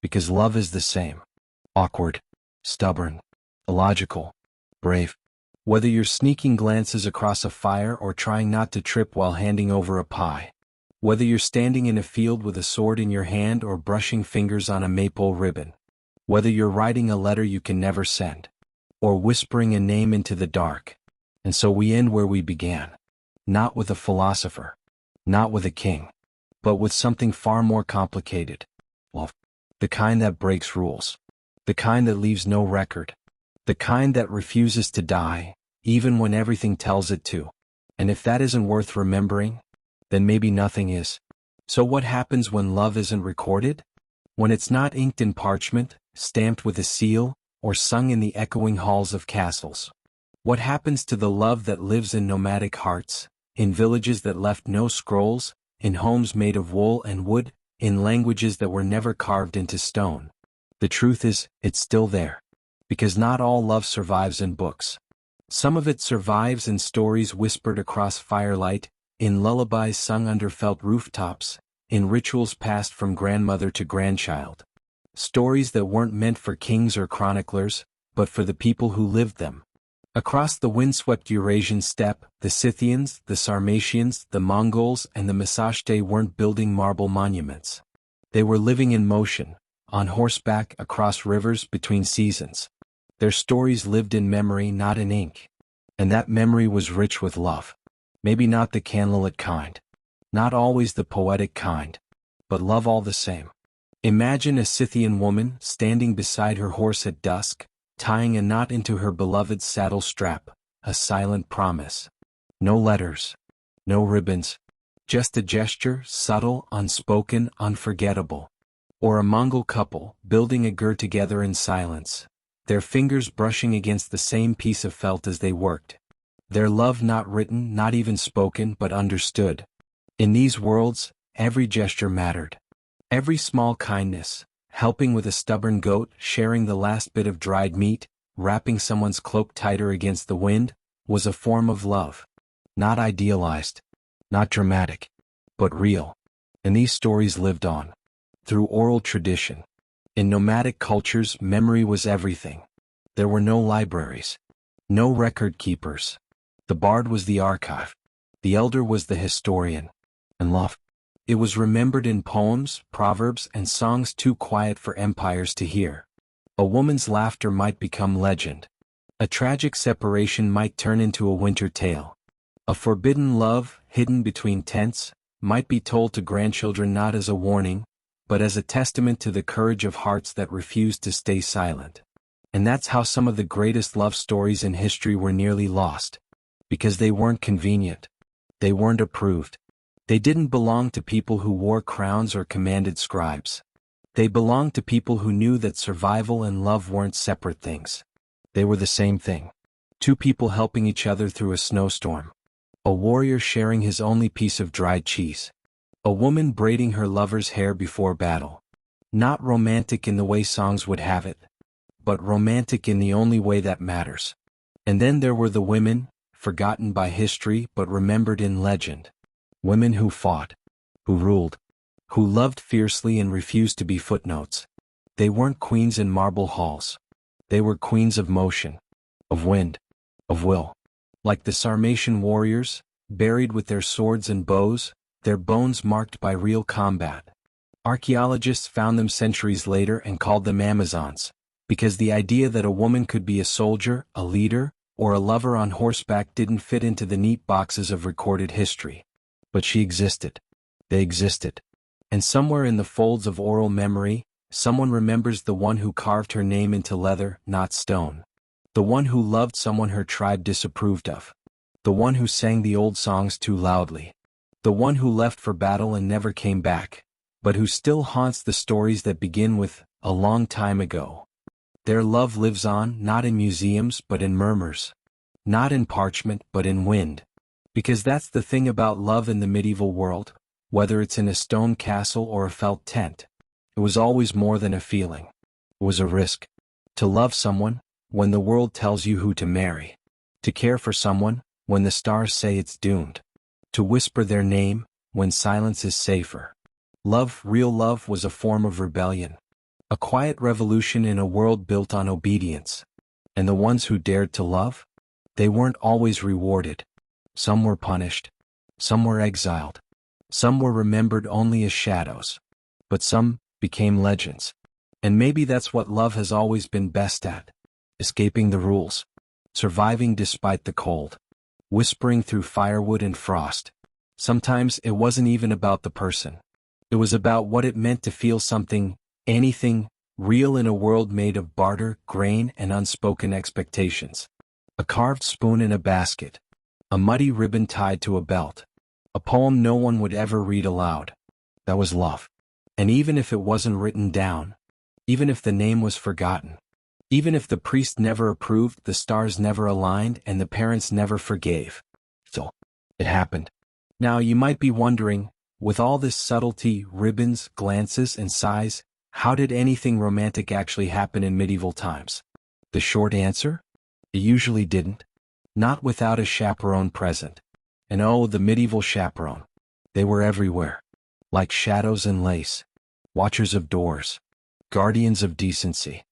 Because love is the same. Awkward, stubborn, illogical, brave. Whether you're sneaking glances across a fire or trying not to trip while handing over a pie. Whether you're standing in a field with a sword in your hand or brushing fingers on a maple ribbon. Whether you're writing a letter you can never send. Or whispering a name into the dark. And so we end where we began. Not with a philosopher. Not with a king. But with something far more complicated. Love. The kind that breaks rules. The kind that leaves no record. The kind that refuses to die, even when everything tells it to. And if that isn't worth remembering, then maybe nothing is. So what happens when love isn't recorded? When it's not inked in parchment, stamped with a seal, or sung in the echoing halls of castles? What happens to the love that lives in nomadic hearts, in villages that left no scrolls, in homes made of wool and wood, in languages that were never carved into stone? The truth is, it's still there. Because not all love survives in books. Some of it survives in stories whispered across firelight, in lullabies sung under felt rooftops, in rituals passed from grandmother to grandchild. Stories that weren't meant for kings or chroniclers, but for the people who lived them. Across the windswept Eurasian steppe, the Scythians, the Sarmatians, the Mongols, and the Masashte weren't building marble monuments. They were living in motion, on horseback across rivers between seasons. Their stories lived in memory, not in ink. And that memory was rich with love. Maybe not the candlelit kind. Not always the poetic kind. But love all the same. Imagine a Scythian woman standing beside her horse at dusk, tying a knot into her beloved's saddle strap, a silent promise. No letters. No ribbons. Just a gesture, subtle, unspoken, unforgettable. Or a Mongol couple, building a gur together in silence, their fingers brushing against the same piece of felt as they worked. Their love not written, not even spoken, but understood. In these worlds, every gesture mattered. Every small kindness, helping with a stubborn goat, sharing the last bit of dried meat, wrapping someone's cloak tighter against the wind, was a form of love. Not idealized, not dramatic, but real. And these stories lived on. Through oral tradition. In nomadic cultures, memory was everything. There were no libraries. No record keepers. The bard was the archive. The elder was the historian. And love. It was remembered in poems, proverbs, and songs too quiet for empires to hear. A woman's laughter might become legend. A tragic separation might turn into a winter tale. A forbidden love, hidden between tents, might be told to grandchildren not as a warning, but as a testament to the courage of hearts that refused to stay silent. And that's how some of the greatest love stories in history were nearly lost. Because they weren't convenient. They weren't approved. They didn't belong to people who wore crowns or commanded scribes. They belonged to people who knew that survival and love weren't separate things. They were the same thing. Two people helping each other through a snowstorm. A warrior sharing his only piece of dried cheese. A woman braiding her lover's hair before battle. Not romantic in the way songs would have it, but romantic in the only way that matters. And then there were the women, forgotten by history but remembered in legend. Women who fought, who ruled, who loved fiercely and refused to be footnotes. They weren't queens in marble halls. They were queens of motion, of wind, of will. Like the Sarmatian warriors, buried with their swords and bows, their bones marked by real combat. Archaeologists found them centuries later and called them Amazons, because the idea that a woman could be a soldier, a leader, or a lover on horseback didn't fit into the neat boxes of recorded history. But she existed. They existed. And somewhere in the folds of oral memory, someone remembers the one who carved her name into leather, not stone. The one who loved someone her tribe disapproved of. The one who sang the old songs too loudly. The one who left for battle and never came back, but who still haunts the stories that begin with, "a long time ago." Their love lives on, not in museums but in murmurs. Not in parchment but in wind. Because that's the thing about love in the medieval world, whether it's in a stone castle or a felt tent. It was always more than a feeling. It was a risk. To love someone, when the world tells you who to marry. To care for someone, when the stars say it's doomed. To whisper their name, when silence is safer. Love, real love, was a form of rebellion. A quiet revolution in a world built on obedience. And the ones who dared to love? They weren't always rewarded. Some were punished. Some were exiled. Some were remembered only as shadows. But some became legends. And maybe that's what love has always been best at. Escaping the rules. Surviving despite the cold. Whispering through firewood and frost. Sometimes it wasn't even about the person. It was about what it meant to feel something, anything, real in a world made of barter, grain, and unspoken expectations. A carved spoon in a basket. A muddy ribbon tied to a belt. A poem no one would ever read aloud. That was love. And even if it wasn't written down, even if the name was forgotten, even if the priest never approved, the stars never aligned, and the parents never forgave, so it happened. Now you might be wondering, with all this subtlety, ribbons, glances, and sighs, how did anything romantic actually happen in medieval times? The short answer? It usually didn't. Not without a chaperone present. And oh, the medieval chaperone. They were everywhere. Like shadows in lace. Watchers of doors. Guardians of decency.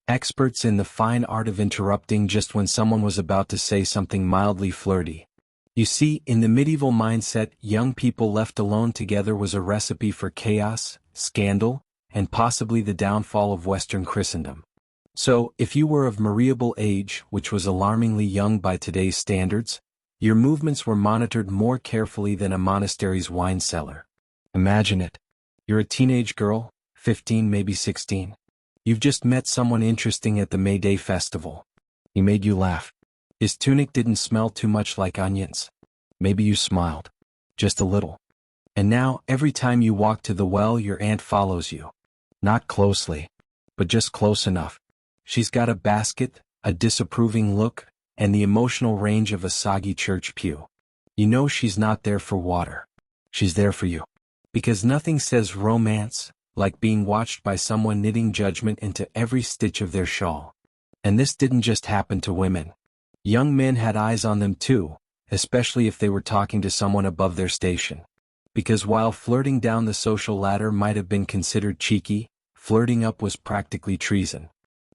Experts in the fine art of interrupting just when someone was about to say something mildly flirty. You see, in the medieval mindset, young people left alone together was a recipe for chaos, scandal, and possibly the downfall of Western Christendom. So, if you were of marriageable age, which was alarmingly young by today's standards, your movements were monitored more carefully than a monastery's wine cellar. Imagine it. You're a teenage girl, 15, maybe 16. You've just met someone interesting at the May Day festival. He made you laugh. His tunic didn't smell too much like onions. Maybe you smiled. Just a little. And now, every time you walk to the well, your aunt follows you. Not closely, but just close enough. She's got a basket, a disapproving look, and the emotional range of a soggy church pew. You know she's not there for water. She's there for you. Because nothing says romance like being watched by someone knitting judgment into every stitch of their shawl. And this didn't just happen to women. Young men had eyes on them too, especially if they were talking to someone above their station. Because while flirting down the social ladder might have been considered cheeky, flirting up was practically treason.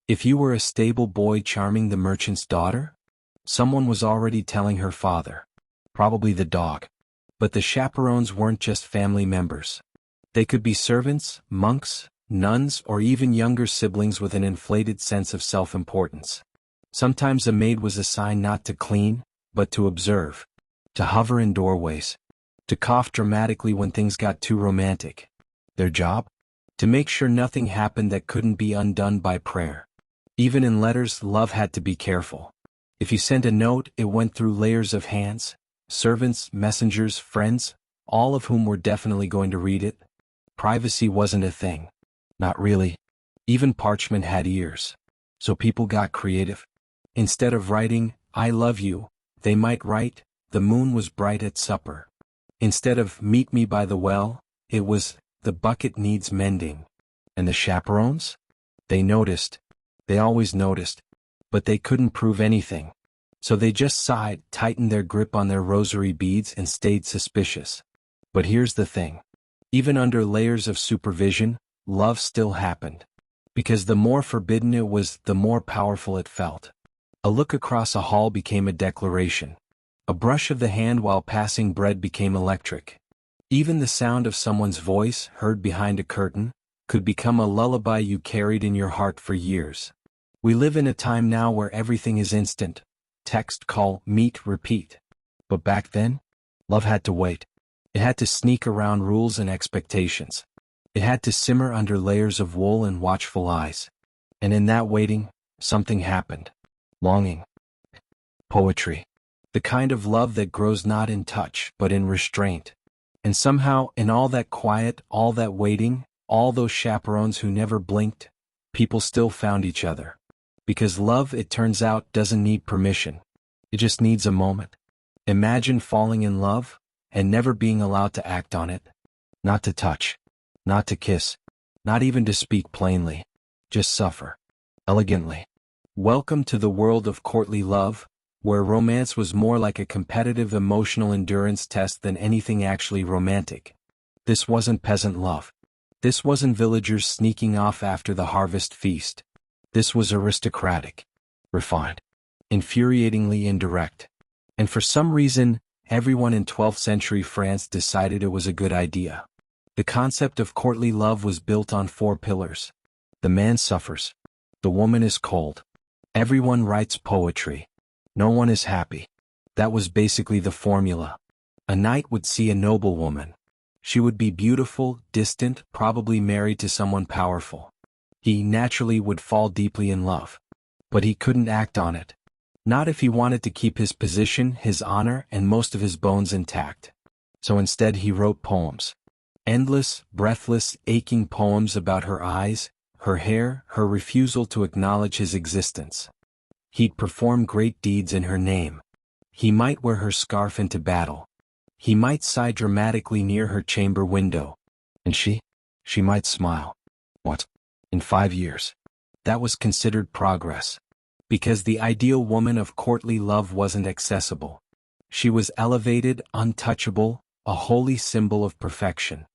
If you were a stable boy charming the merchant's daughter, someone was already telling her father. Probably the dog. But the chaperones weren't just family members. They could be servants, monks, nuns, or even younger siblings with an inflated sense of self-importance. Sometimes a maid was assigned not to clean, but to observe. To hover in doorways. To cough dramatically when things got too romantic. Their job? To make sure nothing happened that couldn't be undone by prayer. Even in letters, love had to be careful. If you sent a note, it went through layers of hands, servants, messengers, friends, all of whom were definitely going to read it. Privacy wasn't a thing. Not really. Even parchment had ears. So people got creative. Instead of writing, "I love you," they might write, "The moon was bright at supper." Instead of "Meet me by the well," it was, "The bucket needs mending." And the chaperones? They noticed. They always noticed. But they couldn't prove anything. So they just sighed, tightened their grip on their rosary beads, and stayed suspicious. But here's the thing. Even under layers of supervision, love still happened. Because the more forbidden it was, the more powerful it felt. A look across a hall became a declaration. A brush of the hand while passing bread became electric. Even the sound of someone's voice, heard behind a curtain, could become a lullaby you carried in your heart for years. We live in a time now where everything is instant. Text, call, meet, repeat. But back then, love had to wait. It had to sneak around rules and expectations. It had to simmer under layers of wool and watchful eyes. And in that waiting, something happened. Longing. Poetry. The kind of love that grows not in touch, but in restraint. And somehow, in all that quiet, all that waiting, all those chaperones who never blinked, people still found each other. Because love, it turns out, doesn't need permission. It just needs a moment. Imagine falling in love, and never being allowed to act on it. Not to touch. Not to kiss. Not even to speak plainly. Just suffer. Elegantly. Welcome to the world of courtly love, where romance was more like a competitive emotional endurance test than anything actually romantic. This wasn't peasant love. This wasn't villagers sneaking off after the harvest feast. This was aristocratic, refined, infuriatingly indirect. And for some reason, everyone in 12th century France decided it was a good idea. The concept of courtly love was built on 4 pillars. The man suffers. The woman is cold. Everyone writes poetry. No one is happy. That was basically the formula. A knight would see a noblewoman. She would be beautiful, distant, probably married to someone powerful. He naturally would fall deeply in love. But he couldn't act on it. Not if he wanted to keep his position, his honor, and most of his bones intact. So instead he wrote poems. Endless, breathless, aching poems about her eyes, her hair, her refusal to acknowledge his existence. He'd perform great deeds in her name. He might wear her scarf into battle. He might sigh dramatically near her chamber window. And she might smile. What? In 5 years. That was considered progress. Because the ideal woman of courtly love wasn't accessible. She was elevated, untouchable, a holy symbol of perfection.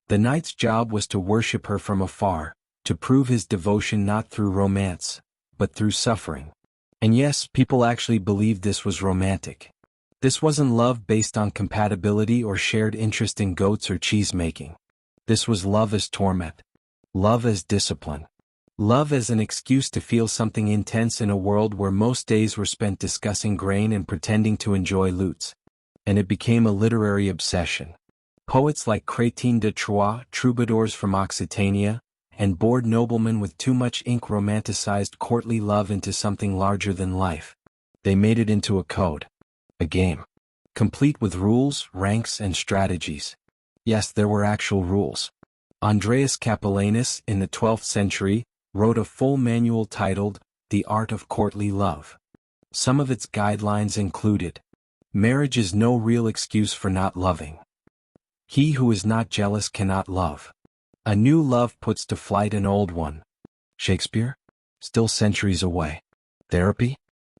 The knight's job was to worship her from afar, to prove his devotion not through romance, but through suffering. And yes, people actually believed this was romantic. This wasn't love based on compatibility or shared interest in goats or cheese making. This was love as torment. Love as discipline. Love as an excuse to feel something intense in a world where most days were spent discussing grain and pretending to enjoy lutes. And it became a literary obsession. Poets like Crétin de Troyes, troubadours from Occitania, and bored noblemen with too much ink romanticized courtly love into something larger than life. They made it into a code. A game. Complete with rules, ranks, and strategies. Yes, there were actual rules. Andreas Capellanus, in the 12th century, wrote a full manual titled, The Art of Courtly Love. Some of its guidelines included: marriage is no real excuse for not loving. He who is not jealous cannot love. A new love puts to flight an old one. Shakespeare? Still centuries away. Therapy?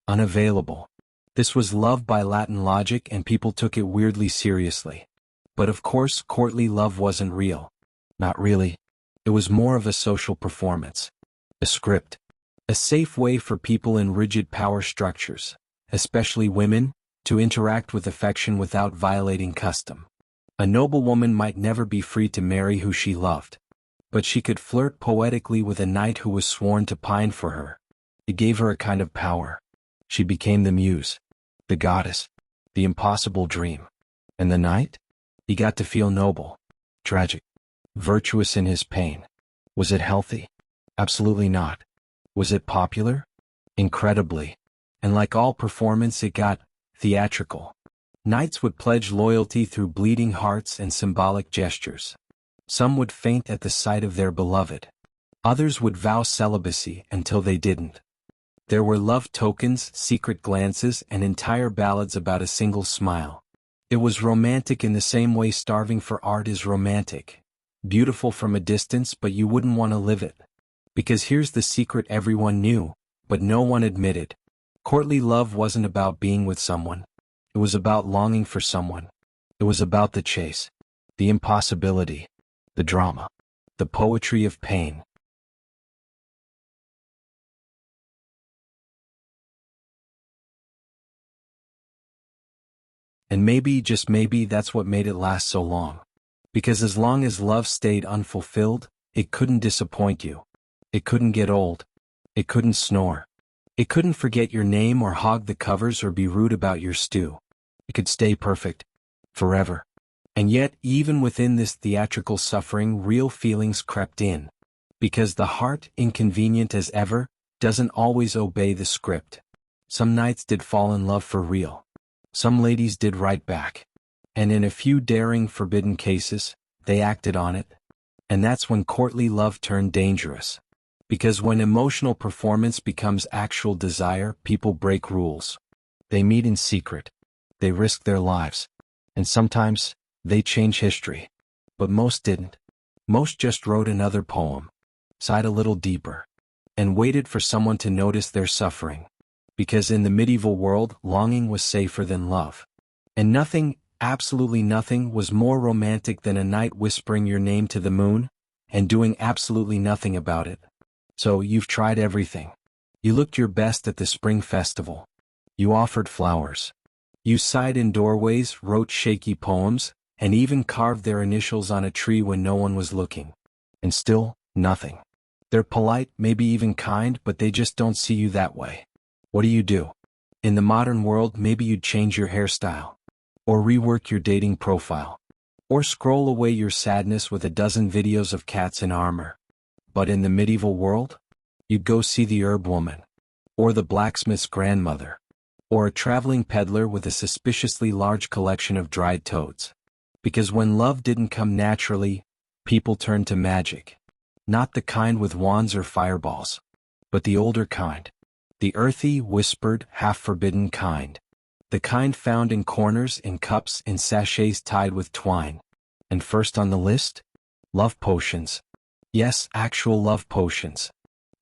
Unavailable. This was love by Latin logic and people took it weirdly seriously. But of course, courtly love wasn't real. Not really. It was more of a social performance. A script. A safe way for people in rigid power structures, especially women, to interact with affection without violating custom. A noblewoman might never be free to marry who she loved. But she could flirt poetically with a knight who was sworn to pine for her. It gave her a kind of power. She became the muse, the goddess, the impossible dream. And the knight? He got to feel noble, tragic, virtuous in his pain. Was it healthy? Absolutely not. Was it popular? Incredibly. And like all performance, it got theatrical. Knights would pledge loyalty through bleeding hearts and symbolic gestures. Some would faint at the sight of their beloved. Others would vow celibacy until they didn't. There were love tokens, secret glances, and entire ballads about a single smile. It was romantic in the same way starving for art is romantic. Beautiful from a distance, but you wouldn't want to live it. Because here's the secret everyone knew, but no one admitted. Courtly love wasn't about being with someone. It was about longing for someone. It was about the chase, the impossibility, the drama, the poetry of pain. And maybe, just maybe, that's what made it last so long. Because as long as love stayed unfulfilled, it couldn't disappoint you. It couldn't get old. It couldn't snore. It couldn't forget your name or hog the covers or be rude about your stew. It could stay perfect. Forever. And yet, even within this theatrical suffering, real feelings crept in. Because the heart, inconvenient as ever, doesn't always obey the script. Some nights did fall in love for real. Some ladies did right back. And in a few daring, forbidden cases, they acted on it. And that's when courtly love turned dangerous. Because when emotional performance becomes actual desire, people break rules. They meet in secret. They risk their lives. And sometimes, they change history. But most didn't. Most just wrote another poem, sighed a little deeper, and waited for someone to notice their suffering. Because in the medieval world, longing was safer than love. And nothing, absolutely nothing, was more romantic than a night whispering your name to the moon, and doing absolutely nothing about it. So you've tried everything. You looked your best at the spring festival. You offered flowers. You sighed in doorways, wrote shaky poems, and even carved their initials on a tree when no one was looking. And still, nothing. They're polite, maybe even kind, but they just don't see you that way. What do? In the modern world, maybe you'd change your hairstyle. Or rework your dating profile. Or scroll away your sadness with a dozen videos of cats in armor. But in the medieval world, you'd go see the herb woman. Or the blacksmith's grandmother. Or a traveling peddler with a suspiciously large collection of dried toads. Because when love didn't come naturally, people turned to magic. Not the kind with wands or fireballs. But the older kind. The earthy, whispered, half-forbidden kind. The kind found in corners, in cups, in sachets tied with twine. And first on the list? Love potions. Yes, actual love potions.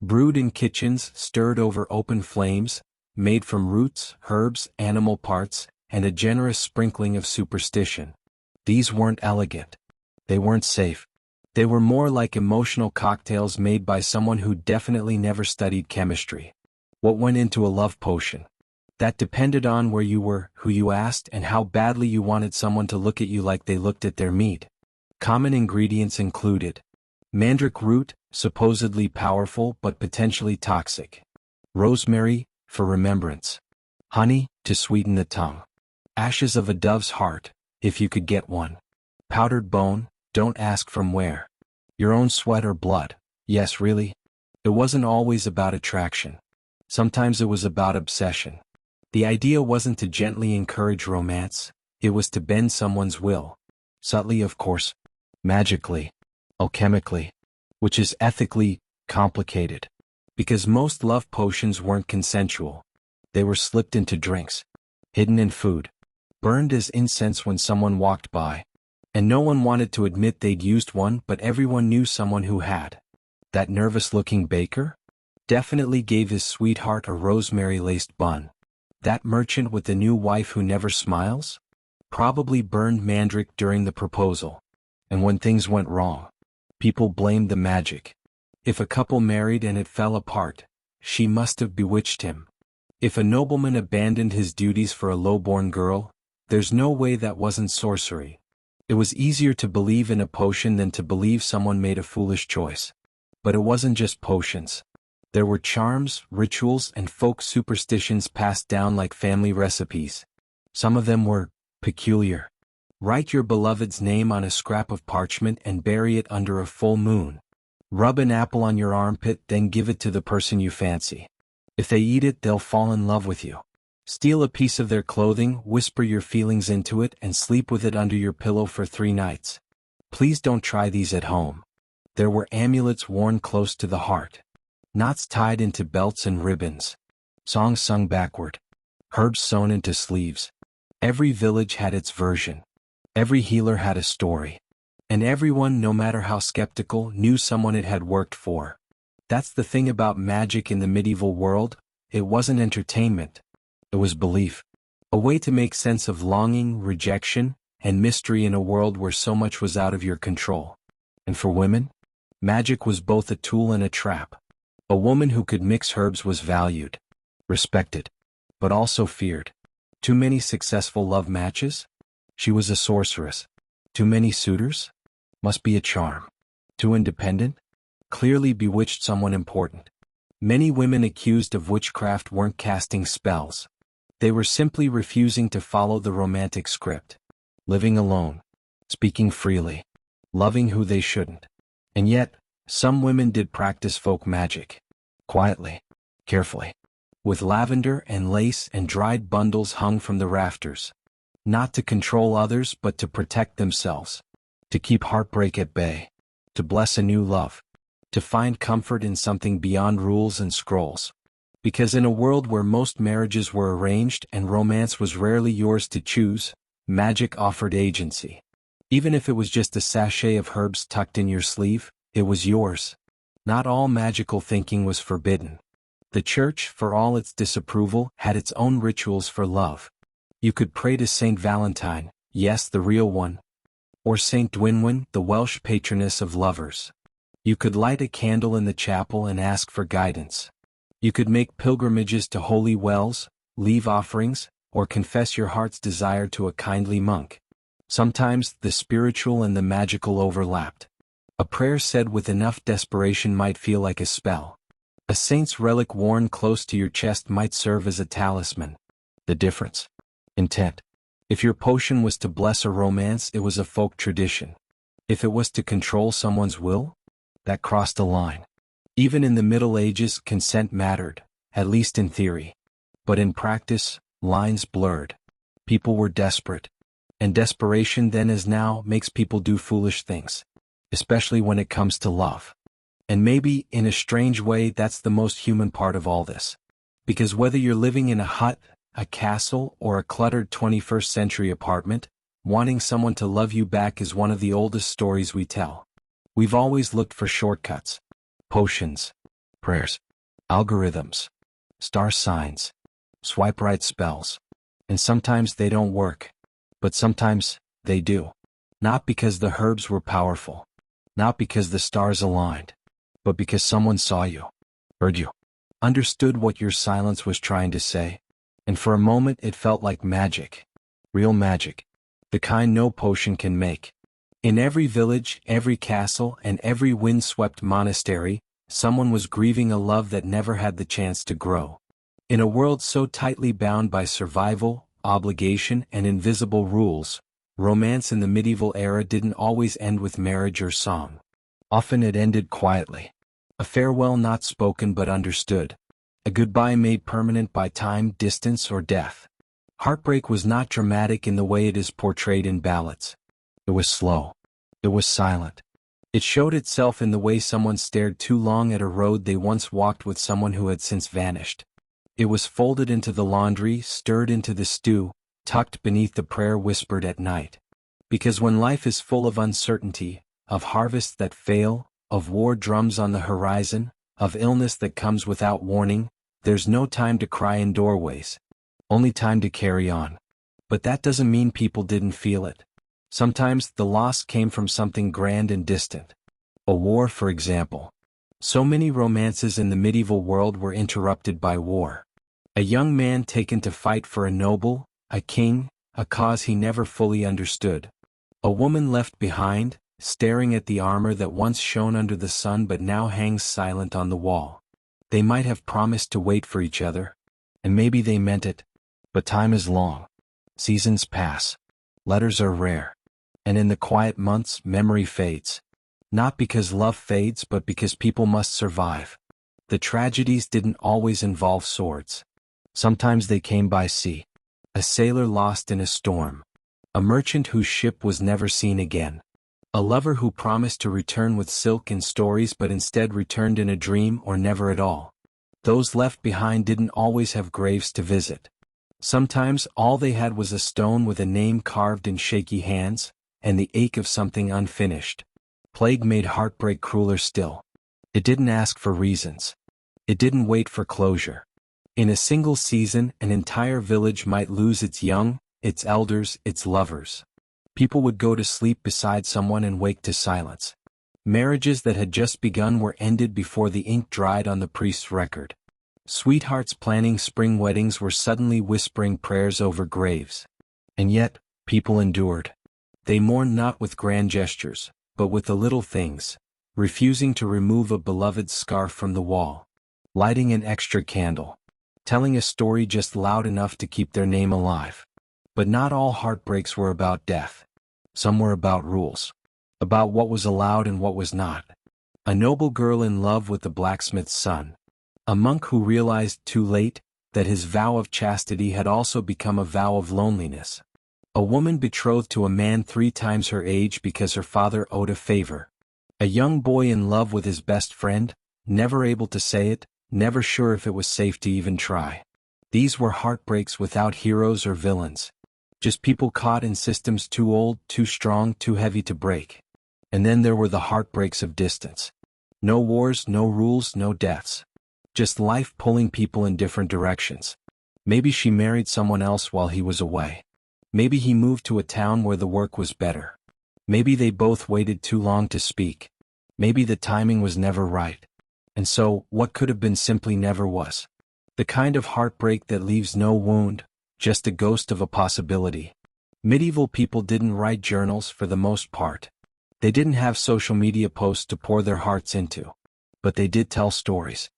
Brewed in kitchens, stirred over open flames, made from roots, herbs, animal parts, and a generous sprinkling of superstition. These weren't elegant. They weren't safe. They were more like emotional cocktails made by someone who definitely never studied chemistry. What went into a love potion? That depended on where you were, who you asked, and how badly you wanted someone to look at you like they looked at their meat. Common ingredients included mandrake root, supposedly powerful but potentially toxic. Rosemary, for remembrance. Honey, to sweeten the tongue. Ashes of a dove's heart, if you could get one. Powdered bone, don't ask from where. Your own sweat or blood. Yes, really? It wasn't always about attraction. Sometimes it was about obsession. The idea wasn't to gently encourage romance, it was to bend someone's will. Subtly, of course. Magically. Alchemically. Which is ethically complicated. Because most love potions weren't consensual. They were slipped into drinks. Hidden in food. Burned as incense when someone walked by. And no one wanted to admit they'd used one, but everyone knew someone who had. That nervous-looking baker? Definitely gave his sweetheart a rosemary-laced bun. That merchant with the new wife who never smiles? Probably burned mandrake during the proposal. And when things went wrong, people blamed the magic. If a couple married and it fell apart, she must have bewitched him. If a nobleman abandoned his duties for a low-born girl, there's no way that wasn't sorcery. It was easier to believe in a potion than to believe someone made a foolish choice. But it wasn't just potions. There were charms, rituals, and folk superstitions passed down like family recipes. Some of them were peculiar. Write your beloved's name on a scrap of parchment and bury it under a full moon. Rub an apple on your armpit, then give it to the person you fancy. If they eat it, they'll fall in love with you. Steal a piece of their clothing, whisper your feelings into it, and sleep with it under your pillow for 3 nights. Please don't try these at home. There were amulets worn close to the heart. Knots tied into belts and ribbons. Songs sung backward. Herbs sewn into sleeves. Every village had its version. Every healer had a story. And everyone, no matter how skeptical, knew someone it had worked for. That's the thing about magic in the medieval world, it wasn't entertainment. It was belief. A way to make sense of longing, rejection, and mystery in a world where so much was out of your control. And for women, magic was both a tool and a trap. A woman who could mix herbs was valued, respected, but also feared. Too many successful love matches? She was a sorceress. Too many suitors? Must be a charm. Too independent? Clearly bewitched someone important. Many women accused of witchcraft weren't casting spells. They were simply refusing to follow the romantic script. Living alone. Speaking freely. Loving who they shouldn't. And yet, some women did practice folk magic. Quietly. Carefully. With lavender and lace and dried bundles hung from the rafters. Not to control others but to protect themselves. To keep heartbreak at bay. To bless a new love. To find comfort in something beyond rules and scrolls. Because in a world where most marriages were arranged and romance was rarely yours to choose, magic offered agency. Even if it was just a sachet of herbs tucked in your sleeve, it was yours. Not all magical thinking was forbidden. The church, for all its disapproval, had its own rituals for love. You could pray to Saint Valentine, yes, the real one, or Saint Dwynwen, the Welsh patroness of lovers. You could light a candle in the chapel and ask for guidance. You could make pilgrimages to holy wells, leave offerings, or confess your heart's desire to a kindly monk. Sometimes the spiritual and the magical overlapped. A prayer said with enough desperation might feel like a spell. A saint's relic worn close to your chest might serve as a talisman. The difference? Intent. If your potion was to bless a romance, it was a folk tradition. If it was to control someone's will, that crossed a line. Even in the Middle Ages, consent mattered, at least in theory. But in practice, lines blurred. People were desperate. And desperation, then as now, makes people do foolish things. Especially when it comes to love. And maybe, in a strange way, that's the most human part of all this. Because whether you're living in a hut, a castle, or a cluttered 21st century apartment, wanting someone to love you back is one of the oldest stories we tell. We've always looked for shortcuts. Potions, prayers, algorithms, star signs, swipe right spells. And sometimes they don't work. But sometimes, they do. Not because the herbs were powerful. Not because the stars aligned. But because someone saw you, heard you, understood what your silence was trying to say. And for a moment it felt like magic. Real magic. The kind no potion can make. In every village, every castle, and every wind-swept monastery, someone was grieving a love that never had the chance to grow. In a world so tightly bound by survival, obligation, and invisible rules, romance in the medieval era didn't always end with marriage or song. Often it ended quietly. A farewell not spoken but understood. A goodbye made permanent by time, distance, or death. Heartbreak was not dramatic in the way it is portrayed in ballads. It was slow. It was silent. It showed itself in the way someone stared too long at a road they once walked with someone who had since vanished. It was folded into the laundry, stirred into the stew, tucked beneath the prayer whispered at night. Because when life is full of uncertainty, of harvests that fail, of war drums on the horizon, of illness that comes without warning, there's no time to cry in doorways. Only time to carry on. But that doesn't mean people didn't feel it. Sometimes the loss came from something grand and distant. A war, for example. So many romances in the medieval world were interrupted by war. A young man taken to fight for a noble, a king, a cause he never fully understood. A woman left behind, staring at the armor that once shone under the sun but now hangs silent on the wall. They might have promised to wait for each other, and maybe they meant it, but time is long. Seasons pass. Letters are rare. And in the quiet months, memory fades. Not because love fades, but because people must survive. The tragedies didn't always involve swords. Sometimes they came by sea. A sailor lost in a storm. A merchant whose ship was never seen again. A lover who promised to return with silk and stories but instead returned in a dream or never at all. Those left behind didn't always have graves to visit. Sometimes all they had was a stone with a name carved in shaky hands, and the ache of something unfinished. Plague made heartbreak crueler still. It didn't ask for reasons. It didn't wait for closure. In a single season, an entire village might lose its young, its elders, its lovers. People would go to sleep beside someone and wake to silence. Marriages that had just begun were ended before the ink dried on the priest's record. Sweethearts planning spring weddings were suddenly whispering prayers over graves. And yet, people endured. They mourned not with grand gestures, but with the little things, refusing to remove a beloved scarf from the wall, lighting an extra candle, telling a story just loud enough to keep their name alive. But not all heartbreaks were about death. Some were about rules. About what was allowed and what was not. A noble girl in love with the blacksmith's son. A monk who realized too late that his vow of chastity had also become a vow of loneliness. A woman betrothed to a man 3 times her age because her father owed a favor. A young boy in love with his best friend, never able to say it, never sure if it was safe to even try. These were heartbreaks without heroes or villains. Just people caught in systems too old, too strong, too heavy to break. And then there were the heartbreaks of distance. No wars, no rules, no deaths. just life pulling people in different directions. Maybe she married someone else while he was away. Maybe he moved to a town where the work was better. Maybe they both waited too long to speak. Maybe the timing was never right. And so, what could have been simply never was. The kind of heartbreak that leaves no wound, just a ghost of a possibility. Medieval people didn't write journals for the most part. They didn't have social media posts to pour their hearts into. But they did tell stories.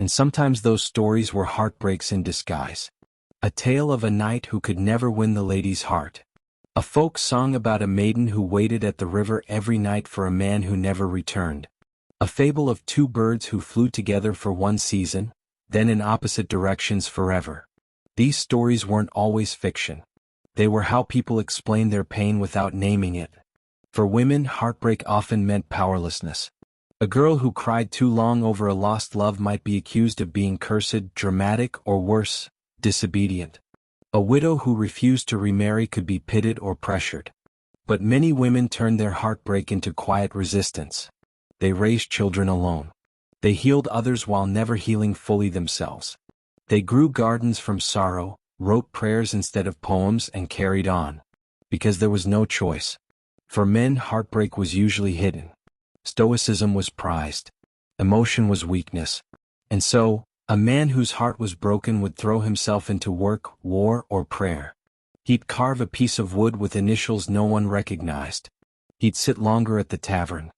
And sometimes those stories were heartbreaks in disguise. A tale of a knight who could never win the lady's heart. A folk song about a maiden who waited at the river every night for a man who never returned. A fable of two birds who flew together for one season, then in opposite directions forever. These stories weren't always fiction. They were how people explained their pain without naming it. For women, heartbreak often meant powerlessness. A girl who cried too long over a lost love might be accused of being cursed, dramatic, or worse, disobedient. A widow who refused to remarry could be pitted or pressured. But many women turned their heartbreak into quiet resistance. They raised children alone. They healed others while never healing fully themselves. They grew gardens from sorrow, wrote prayers instead of poems, and carried on. Because there was no choice. For men, heartbreak was usually hidden. Stoicism was prized. Emotion was weakness. And so, a man whose heart was broken would throw himself into work, war, or prayer. He'd carve a piece of wood with initials no one recognized. He'd sit longer at the tavern.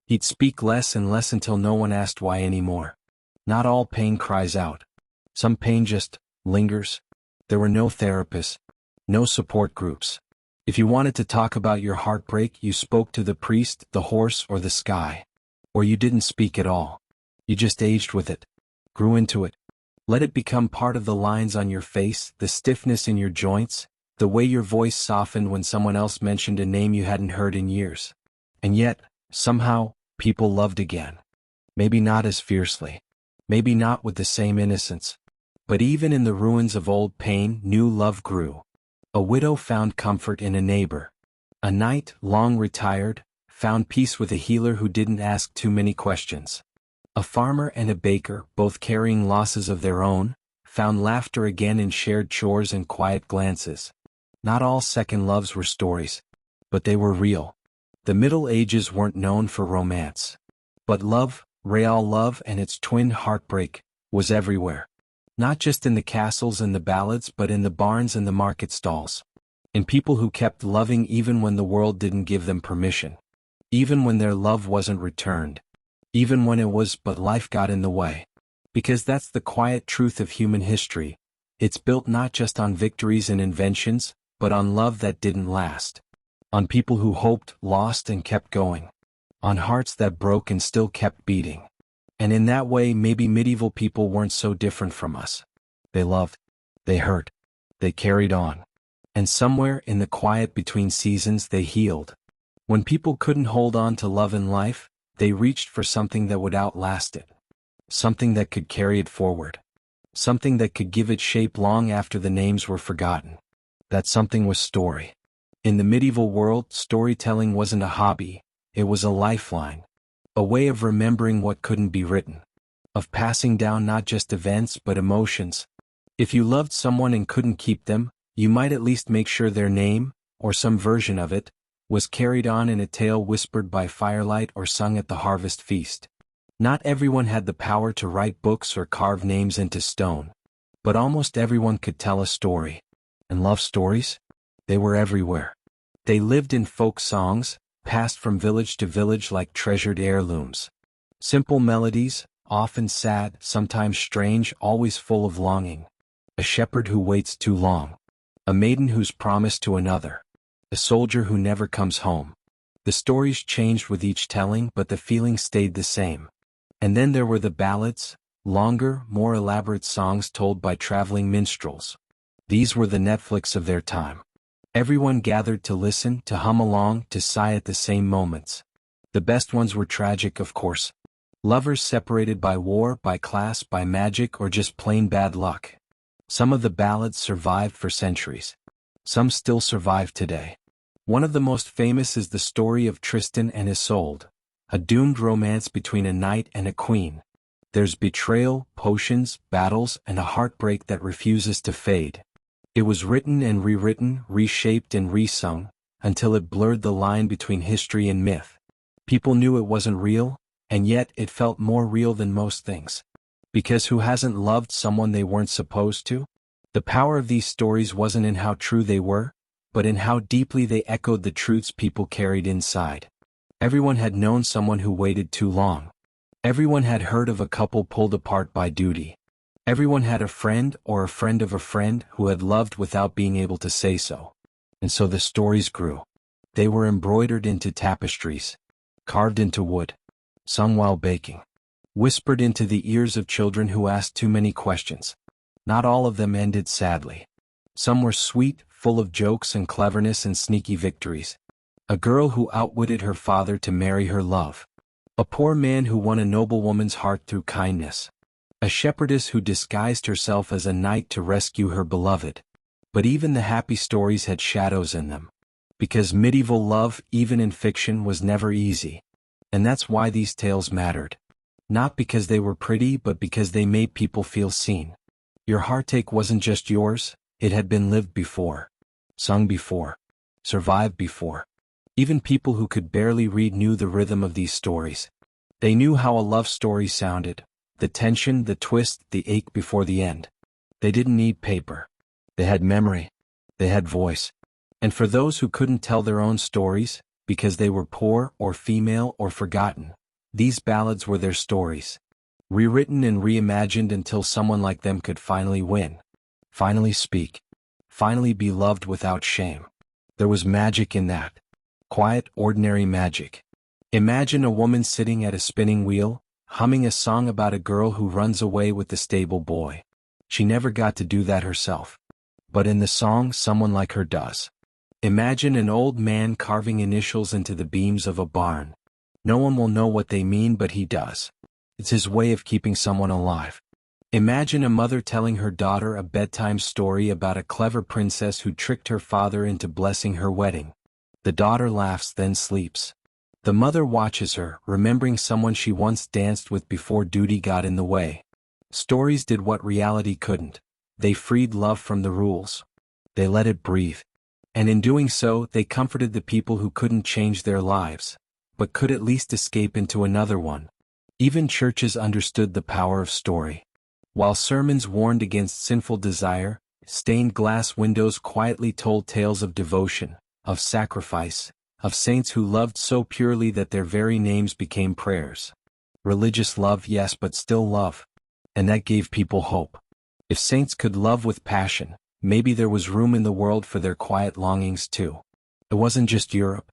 He'd speak less and less until no one asked why anymore. Not all pain cries out. Some pain just lingers. There were no therapists, no support groups. If you wanted to talk about your heartbreak, you spoke to the priest, the horse, or the sky. Or you didn't speak at all. You just aged with it, grew into it. Let it become part of the lines on your face, the stiffness in your joints, the way your voice softened when someone else mentioned a name you hadn't heard in years. And yet, somehow, people loved again. Maybe not as fiercely. Maybe not with the same innocence. But even in the ruins of old pain, new love grew. A widow found comfort in a neighbor. A knight, long retired, found peace with a healer who didn't ask too many questions. A farmer and a baker, both carrying losses of their own, found laughter again in shared chores and quiet glances. Not all second loves were stories. But they were real. The Middle Ages weren't known for romance. But love, real love and its twin heartbreak, was everywhere. Not just in the castles and the ballads but in the barns and the market stalls. In people who kept loving even when the world didn't give them permission. Even when their love wasn't returned. Even when it was but life got in the way. Because that's the quiet truth of human history. It's built not just on victories and inventions, but on love that didn't last. On people who hoped, lost, and kept going. On hearts that broke and still kept beating. And in that way maybe medieval people weren't so different from us. They loved. They hurt. They carried on. And somewhere in the quiet between seasons they healed. When people couldn't hold on to love and life, they reached for something that would outlast it. Something that could carry it forward. Something that could give it shape long after the names were forgotten. That something was story. In the medieval world, storytelling wasn't a hobby, it was a lifeline. A way of remembering what couldn't be written. Of passing down not just events but emotions. If you loved someone and couldn't keep them, you might at least make sure their name, or some version of it, was carried on in a tale whispered by firelight or sung at the harvest feast. Not everyone had the power to write books or carve names into stone. But almost everyone could tell a story. And love stories? They were everywhere. They lived in folk songs, passed from village to village like treasured heirlooms. Simple melodies, often sad, sometimes strange, always full of longing. A shepherd who waits too long. A maiden who's promised to another. A soldier who never comes home. The stories changed with each telling but the feeling stayed the same. And then there were the ballads, longer, more elaborate songs told by traveling minstrels. These were the Netflix of their time. Everyone gathered to listen, to hum along, to sigh at the same moments. The best ones were tragic, of course. Lovers separated by war, by class, by magic, or just plain bad luck. Some of the ballads survived for centuries. Some still survive today. One of the most famous is the story of Tristan and Isolde, a doomed romance between a knight and a queen. There's betrayal, potions, battles, and a heartbreak that refuses to fade. It was written and rewritten, reshaped and resung, until it blurred the line between history and myth. People knew it wasn't real, and yet it felt more real than most things. Because who hasn't loved someone they weren't supposed to? The power of these stories wasn't in how true they were, but in how deeply they echoed the truths people carried inside. Everyone had known someone who waited too long. Everyone had heard of a couple pulled apart by duty. Everyone had a friend or a friend of a friend who had loved without being able to say so. And so the stories grew. They were embroidered into tapestries, carved into wood, sung while baking, whispered into the ears of children who asked too many questions. Not all of them ended sadly. Some were sweet, full of jokes and cleverness and sneaky victories. A girl who outwitted her father to marry her love. A poor man who won a noblewoman's heart through kindness. A shepherdess who disguised herself as a knight to rescue her beloved. But even the happy stories had shadows in them. Because medieval love, even in fiction, was never easy. And that's why these tales mattered. Not because they were pretty, but because they made people feel seen. Your heartache wasn't just yours, it had been lived before. Sung before. Survived before. Even people who could barely read knew the rhythm of these stories. They knew how a love story sounded. The tension, the twist, the ache before the end. They didn't need paper. They had memory. They had voice. And for those who couldn't tell their own stories, because they were poor or female or forgotten, these ballads were their stories. Rewritten and reimagined until someone like them could finally win. Finally speak. Finally be loved without shame. There was magic in that. Quiet, ordinary magic. Imagine a woman sitting at a spinning wheel, humming a song about a girl who runs away with the stable boy. She never got to do that herself. But in the song, someone like her does. Imagine an old man carving initials into the beams of a barn. No one will know what they mean, but he does. It's his way of keeping someone alive. Imagine a mother telling her daughter a bedtime story about a clever princess who tricked her father into blessing her wedding. The daughter laughs, then sleeps. The mother watches her, remembering someone she once danced with before duty got in the way. Stories did what reality couldn't. They freed love from the rules. They let it breathe. And in doing so, they comforted the people who couldn't change their lives, but could at least escape into another one. Even churches understood the power of story. While sermons warned against sinful desire, stained glass windows quietly told tales of devotion, of sacrifice, of saints who loved so purely that their very names became prayers. Religious love, yes, but still love. And that gave people hope. If saints could love with passion, maybe there was room in the world for their quiet longings too. It wasn't just Europe.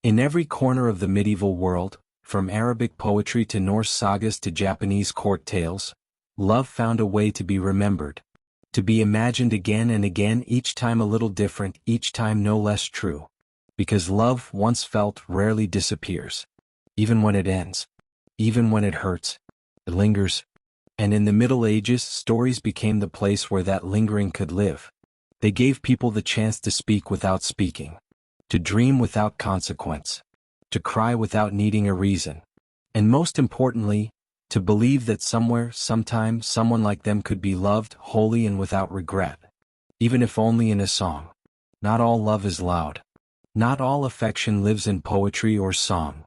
In every corner of the medieval world, from Arabic poetry to Norse sagas to Japanese court tales, love found a way to be remembered. To be imagined again and again, each time a little different, each time no less true. Because love, once felt, rarely disappears. Even when it ends. Even when it hurts. It lingers. And in the Middle Ages, stories became the place where that lingering could live. They gave people the chance to speak without speaking. To dream without consequence. To cry without needing a reason. And most importantly, to believe that somewhere, sometime, someone like them could be loved wholly and without regret. Even if only in a song. Not all love is loud. Not all affection lives in poetry or song.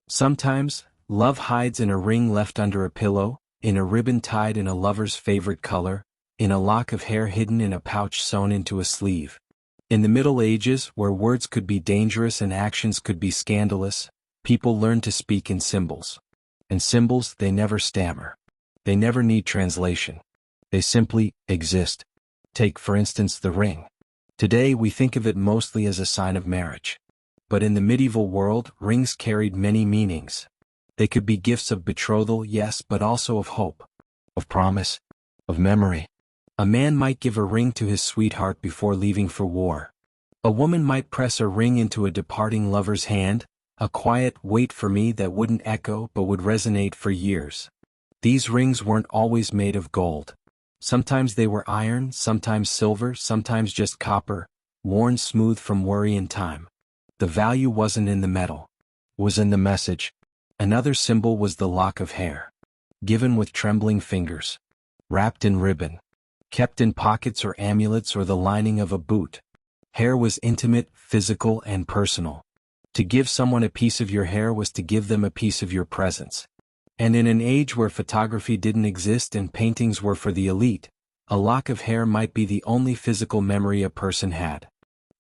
Sometimes, love hides in a ring left under a pillow, in a ribbon tied in a lover's favorite color, in a lock of hair hidden in a pouch sewn into a sleeve. In the Middle Ages, where words could be dangerous and actions could be scandalous, people learned to speak in symbols. And symbols, they never stammer. They never need translation. They simply exist. Take, for instance, the ring. Today we think of it mostly as a sign of marriage. But in the medieval world, rings carried many meanings. They could be gifts of betrothal, yes, but also of hope, of promise, of memory. A man might give a ring to his sweetheart before leaving for war. A woman might press a ring into a departing lover's hand, a quiet "wait for me" that wouldn't echo but would resonate for years. These rings weren't always made of gold. Sometimes they were iron, sometimes silver, sometimes just copper, worn smooth from worry and time. The value wasn't in the metal. It was in the message. Another symbol was the lock of hair. given with trembling fingers, wrapped in ribbon, kept in pockets or amulets or the lining of a boot. Hair was intimate, physical, and personal. To give someone a piece of your hair was to give them a piece of your presence. And in an age where photography didn't exist and paintings were for the elite, a lock of hair might be the only physical memory a person had.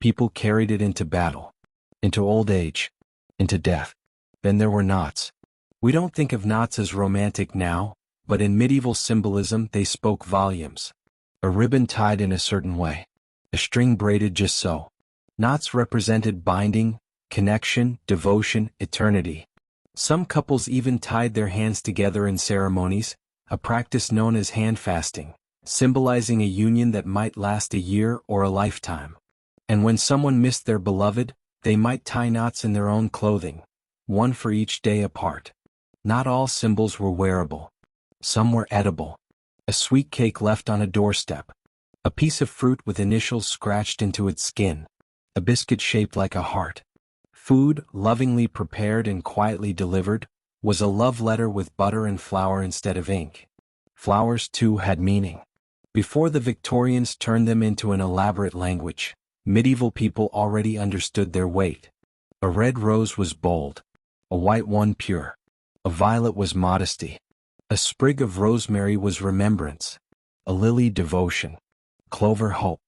People carried it into battle, into old age, into death. Then there were knots. We don't think of knots as romantic now, but in medieval symbolism they spoke volumes. A ribbon tied in a certain way. A string braided just so. Knots represented binding, connection, devotion, eternity. Some couples even tied their hands together in ceremonies, a practice known as hand fasting, symbolizing a union that might last a year or a lifetime. And when someone missed their beloved, they might tie knots in their own clothing, one for each day apart. Not all symbols were wearable. Some were edible. A sweet cake left on a doorstep. A piece of fruit with initials scratched into its skin. A biscuit shaped like a heart. Food, lovingly prepared and quietly delivered, was a love letter with butter and flour instead of ink. Flowers, too, had meaning. Before the Victorians turned them into an elaborate language, medieval people already understood their weight. A red rose was bold. A white one pure. A violet was modesty. A sprig of rosemary was remembrance. A lily devotion. Clover hope.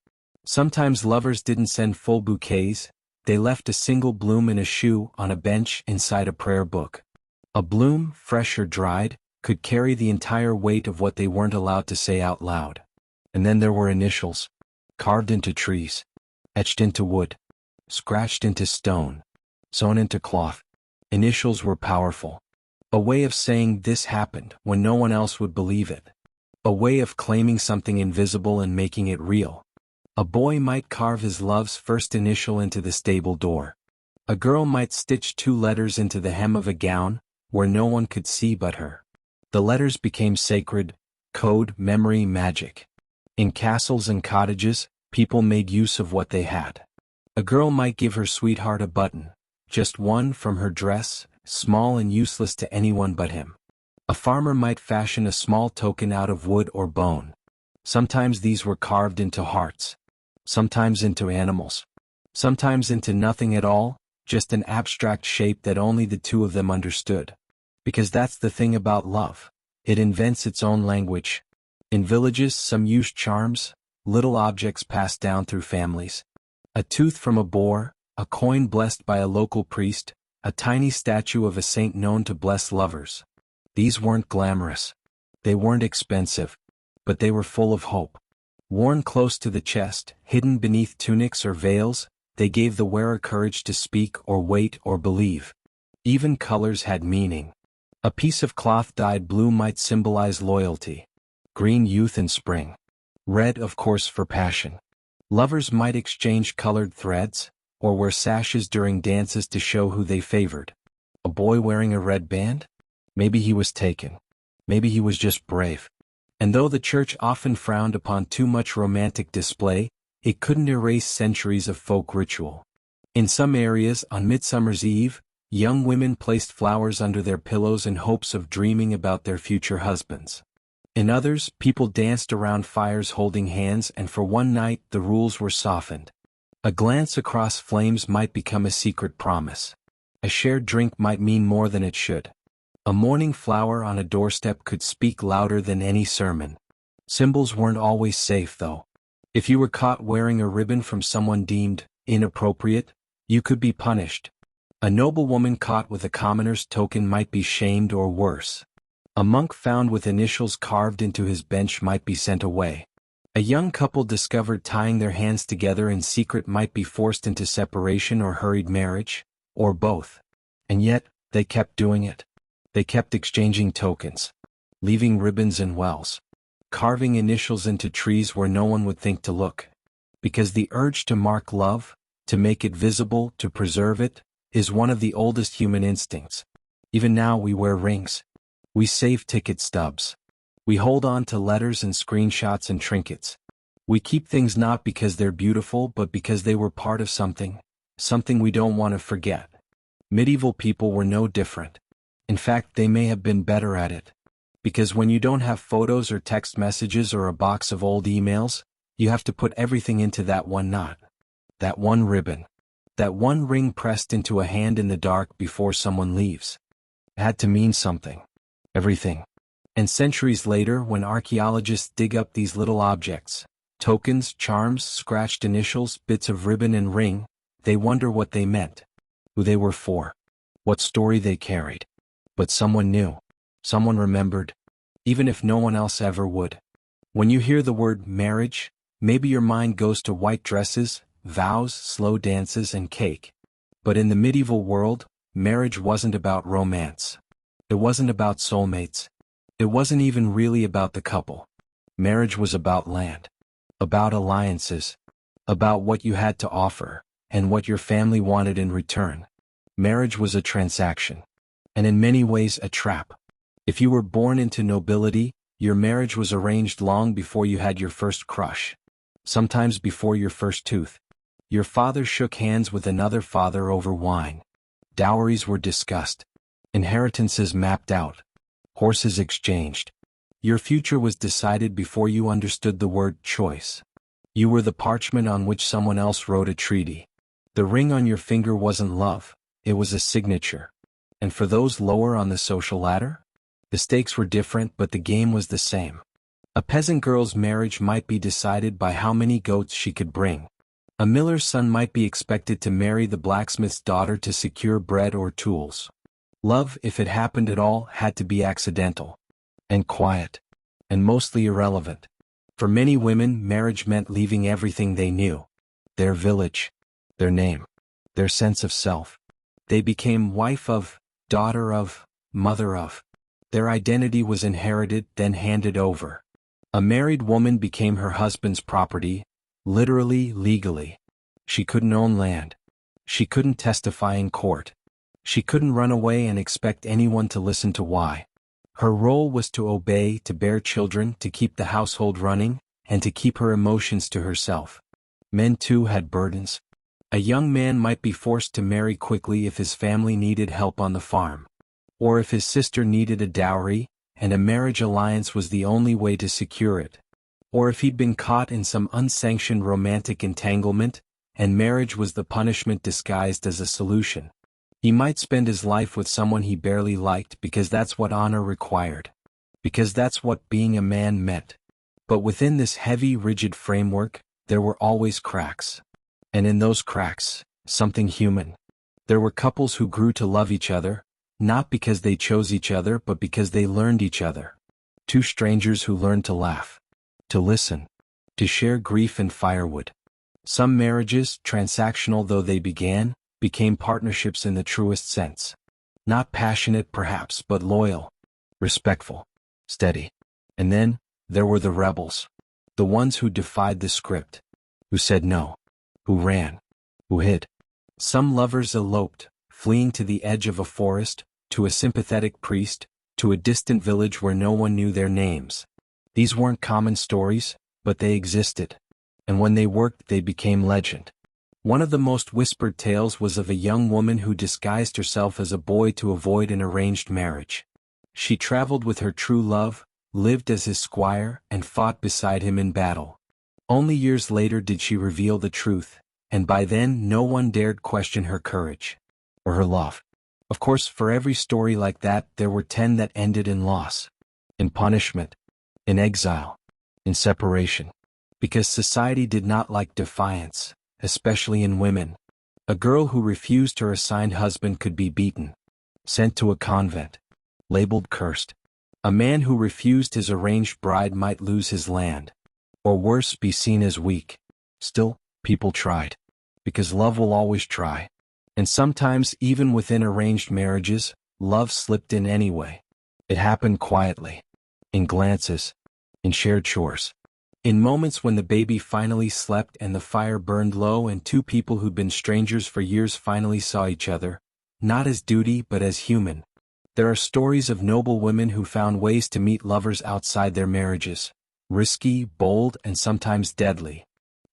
Sometimes lovers didn't send full bouquets, they left a single bloom in a shoe on a bench inside a prayer book. A bloom, fresh or dried, could carry the entire weight of what they weren't allowed to say out loud. And then there were initials, carved into trees, etched into wood, scratched into stone, sewn into cloth. Initials were powerful. A way of saying this happened when no one else would believe it. A way of claiming something invisible and making it real. A boy might carve his love's first initial into the stable door. A girl might stitch 2 letters into the hem of a gown, where no one could see but her. The letters became sacred, code, memory, magic. In castles and cottages, people made use of what they had. A girl might give her sweetheart a button, just one from her dress, small and useless to anyone but him. A farmer might fashion a small token out of wood or bone. Sometimes these were carved into hearts. Sometimes into animals. Sometimes into nothing at all, just an abstract shape that only the two of them understood. Because that's the thing about love. It invents its own language. In villages, some used charms, little objects passed down through families. A tooth from a boar, a coin blessed by a local priest, a tiny statue of a saint known to bless lovers. These weren't glamorous. They weren't expensive. But they were full of hope. Worn close to the chest, hidden beneath tunics or veils, they gave the wearer courage to speak or wait or believe. Even colors had meaning. A piece of cloth dyed blue might symbolize loyalty. Green, youth and spring. Red, of course, for passion. Lovers might exchange colored threads, or wear sashes during dances to show who they favored. A boy wearing a red band? Maybe he was taken. Maybe he was just brave. And though the church often frowned upon too much romantic display, it couldn't erase centuries of folk ritual. In some areas, on Midsummer's Eve, young women placed flowers under their pillows in hopes of dreaming about their future husbands. In others, people danced around fires holding hands, and for one night the rules were softened. A glance across flames might become a secret promise. A shared drink might mean more than it should. A morning flower on a doorstep could speak louder than any sermon. Symbols weren't always safe, though. If you were caught wearing a ribbon from someone deemed inappropriate, you could be punished. A noblewoman caught with a commoner's token might be shamed or worse. A monk found with initials carved into his bench might be sent away. A young couple discovered tying their hands together in secret might be forced into separation or hurried marriage, or both. And yet, they kept doing it. They kept exchanging tokens, leaving ribbons in wells, carving initials into trees where no one would think to look. Because the urge to mark love, to make it visible, to preserve it, is one of the oldest human instincts. Even now we wear rings. We save ticket stubs. We hold on to letters and screenshots and trinkets. We keep things not because they're beautiful but because they were part of something we don't want to forget. Medieval people were no different. In fact, they may have been better at it. Because when you don't have photos or text messages or a box of old emails, you have to put everything into that one knot. That one ribbon. That one ring pressed into a hand in the dark before someone leaves. It had to mean something. Everything. And centuries later, when archaeologists dig up these little objects, tokens, charms, scratched initials, bits of ribbon and ring, they wonder what they meant, who they were for, what story they carried. But someone knew. Someone remembered. Even if no one else ever would. When you hear the word marriage, maybe your mind goes to white dresses, vows, slow dances, and cake. But in the medieval world, marriage wasn't about romance. It wasn't about soulmates. It wasn't even really about the couple. Marriage was about land. About alliances. About what you had to offer, and what your family wanted in return. Marriage was a transaction. And in many ways a trap. If you were born into nobility, your marriage was arranged long before you had your first crush. Sometimes before your first tooth. Your father shook hands with another father over wine. Dowries were discussed. Inheritances mapped out. Horses exchanged. Your future was decided before you understood the word choice. You were the parchment on which someone else wrote a treaty. The ring on your finger wasn't love, it was a signature. And for those lower on the social ladder? The stakes were different, but the game was the same. A peasant girl's marriage might be decided by how many goats she could bring. A miller's son might be expected to marry the blacksmith's daughter to secure bread or tools. Love, if it happened at all, had to be accidental. And quiet. And mostly irrelevant. For many women, marriage meant leaving everything they knew. Their village. Their name. Their sense of self. They became wife of, daughter of, mother of. Their identity was inherited, then handed over. A married woman became her husband's property, literally, legally. She couldn't own land. She couldn't testify in court. She couldn't run away and expect anyone to listen to why. Her role was to obey, to bear children, to keep the household running, and to keep her emotions to herself. Men too had burdens. A young man might be forced to marry quickly if his family needed help on the farm. Or if his sister needed a dowry, and a marriage alliance was the only way to secure it. Or if he'd been caught in some unsanctioned romantic entanglement, and marriage was the punishment disguised as a solution. He might spend his life with someone he barely liked because that's what honor required. Because that's what being a man meant. But within this heavy, rigid framework, there were always cracks. And in those cracks, something human. There were couples who grew to love each other, not because they chose each other but because they learned each other. Two strangers who learned to laugh, to listen, to share grief and firewood. Some marriages, transactional though they began, became partnerships in the truest sense. Not passionate perhaps, but loyal, respectful, steady. And then, there were the rebels. The ones who defied the script. Who said no. Who ran. Who hid. Some lovers eloped, fleeing to the edge of a forest, to a sympathetic priest, to a distant village where no one knew their names. These weren't common stories, but they existed. And when they worked, they became legend. One of the most whispered tales was of a young woman who disguised herself as a boy to avoid an arranged marriage. She traveled with her true love, lived as his squire, and fought beside him in battle. Only years later did she reveal the truth, and by then no one dared question her courage. Or her love. Of course, for every story like that, there were 10 that ended in loss. In punishment. In exile. In separation. Because society did not like defiance, especially in women. A girl who refused her assigned husband could be beaten. Sent to a convent. Labeled cursed. A man who refused his arranged bride might lose his land. Or worse, be seen as weak. Still, people tried. Because love will always try. And sometimes, even within arranged marriages, love slipped in anyway. It happened quietly. In glances. In shared chores. In moments when the baby finally slept and the fire burned low and two people who'd been strangers for years finally saw each other, not as duty but as human. There are stories of noble women who found ways to meet lovers outside their marriages. Risky, bold, and sometimes deadly.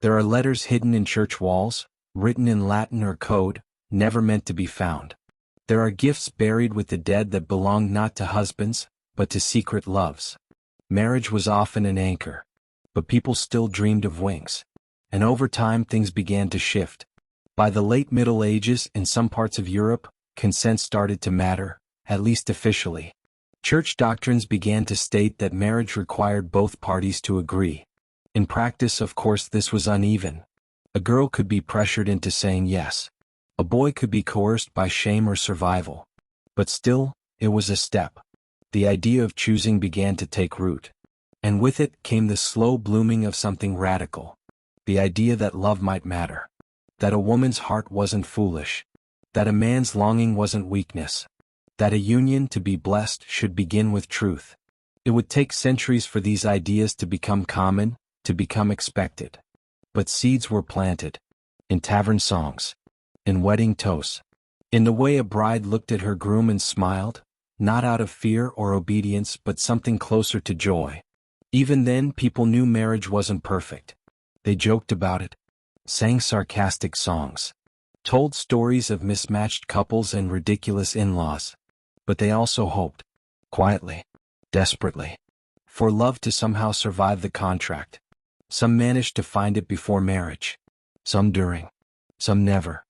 There are letters hidden in church walls, written in Latin or code, never meant to be found. There are gifts buried with the dead that belonged not to husbands, but to secret loves. Marriage was often an anchor, but people still dreamed of wings. And over time things began to shift. By the late Middle Ages in some parts of Europe, consent started to matter, at least officially. Church doctrines began to state that marriage required both parties to agree. In practice, of course, this was uneven. A girl could be pressured into saying yes. A boy could be coerced by shame or survival. But still, it was a step. The idea of choosing began to take root. And with it came the slow blooming of something radical. The idea that love might matter. That a woman's heart wasn't foolish. That a man's longing wasn't weakness. That a union to be blessed should begin with truth. It would take centuries for these ideas to become common, to become expected. But seeds were planted. In tavern songs. In wedding toasts. In the way a bride looked at her groom and smiled, not out of fear or obedience but something closer to joy. Even then people knew marriage wasn't perfect. They joked about it, sang sarcastic songs, told stories of mismatched couples and ridiculous in-laws. But they also hoped, quietly, desperately, for love to somehow survive the contract. Some managed to find it before marriage, some during, some never.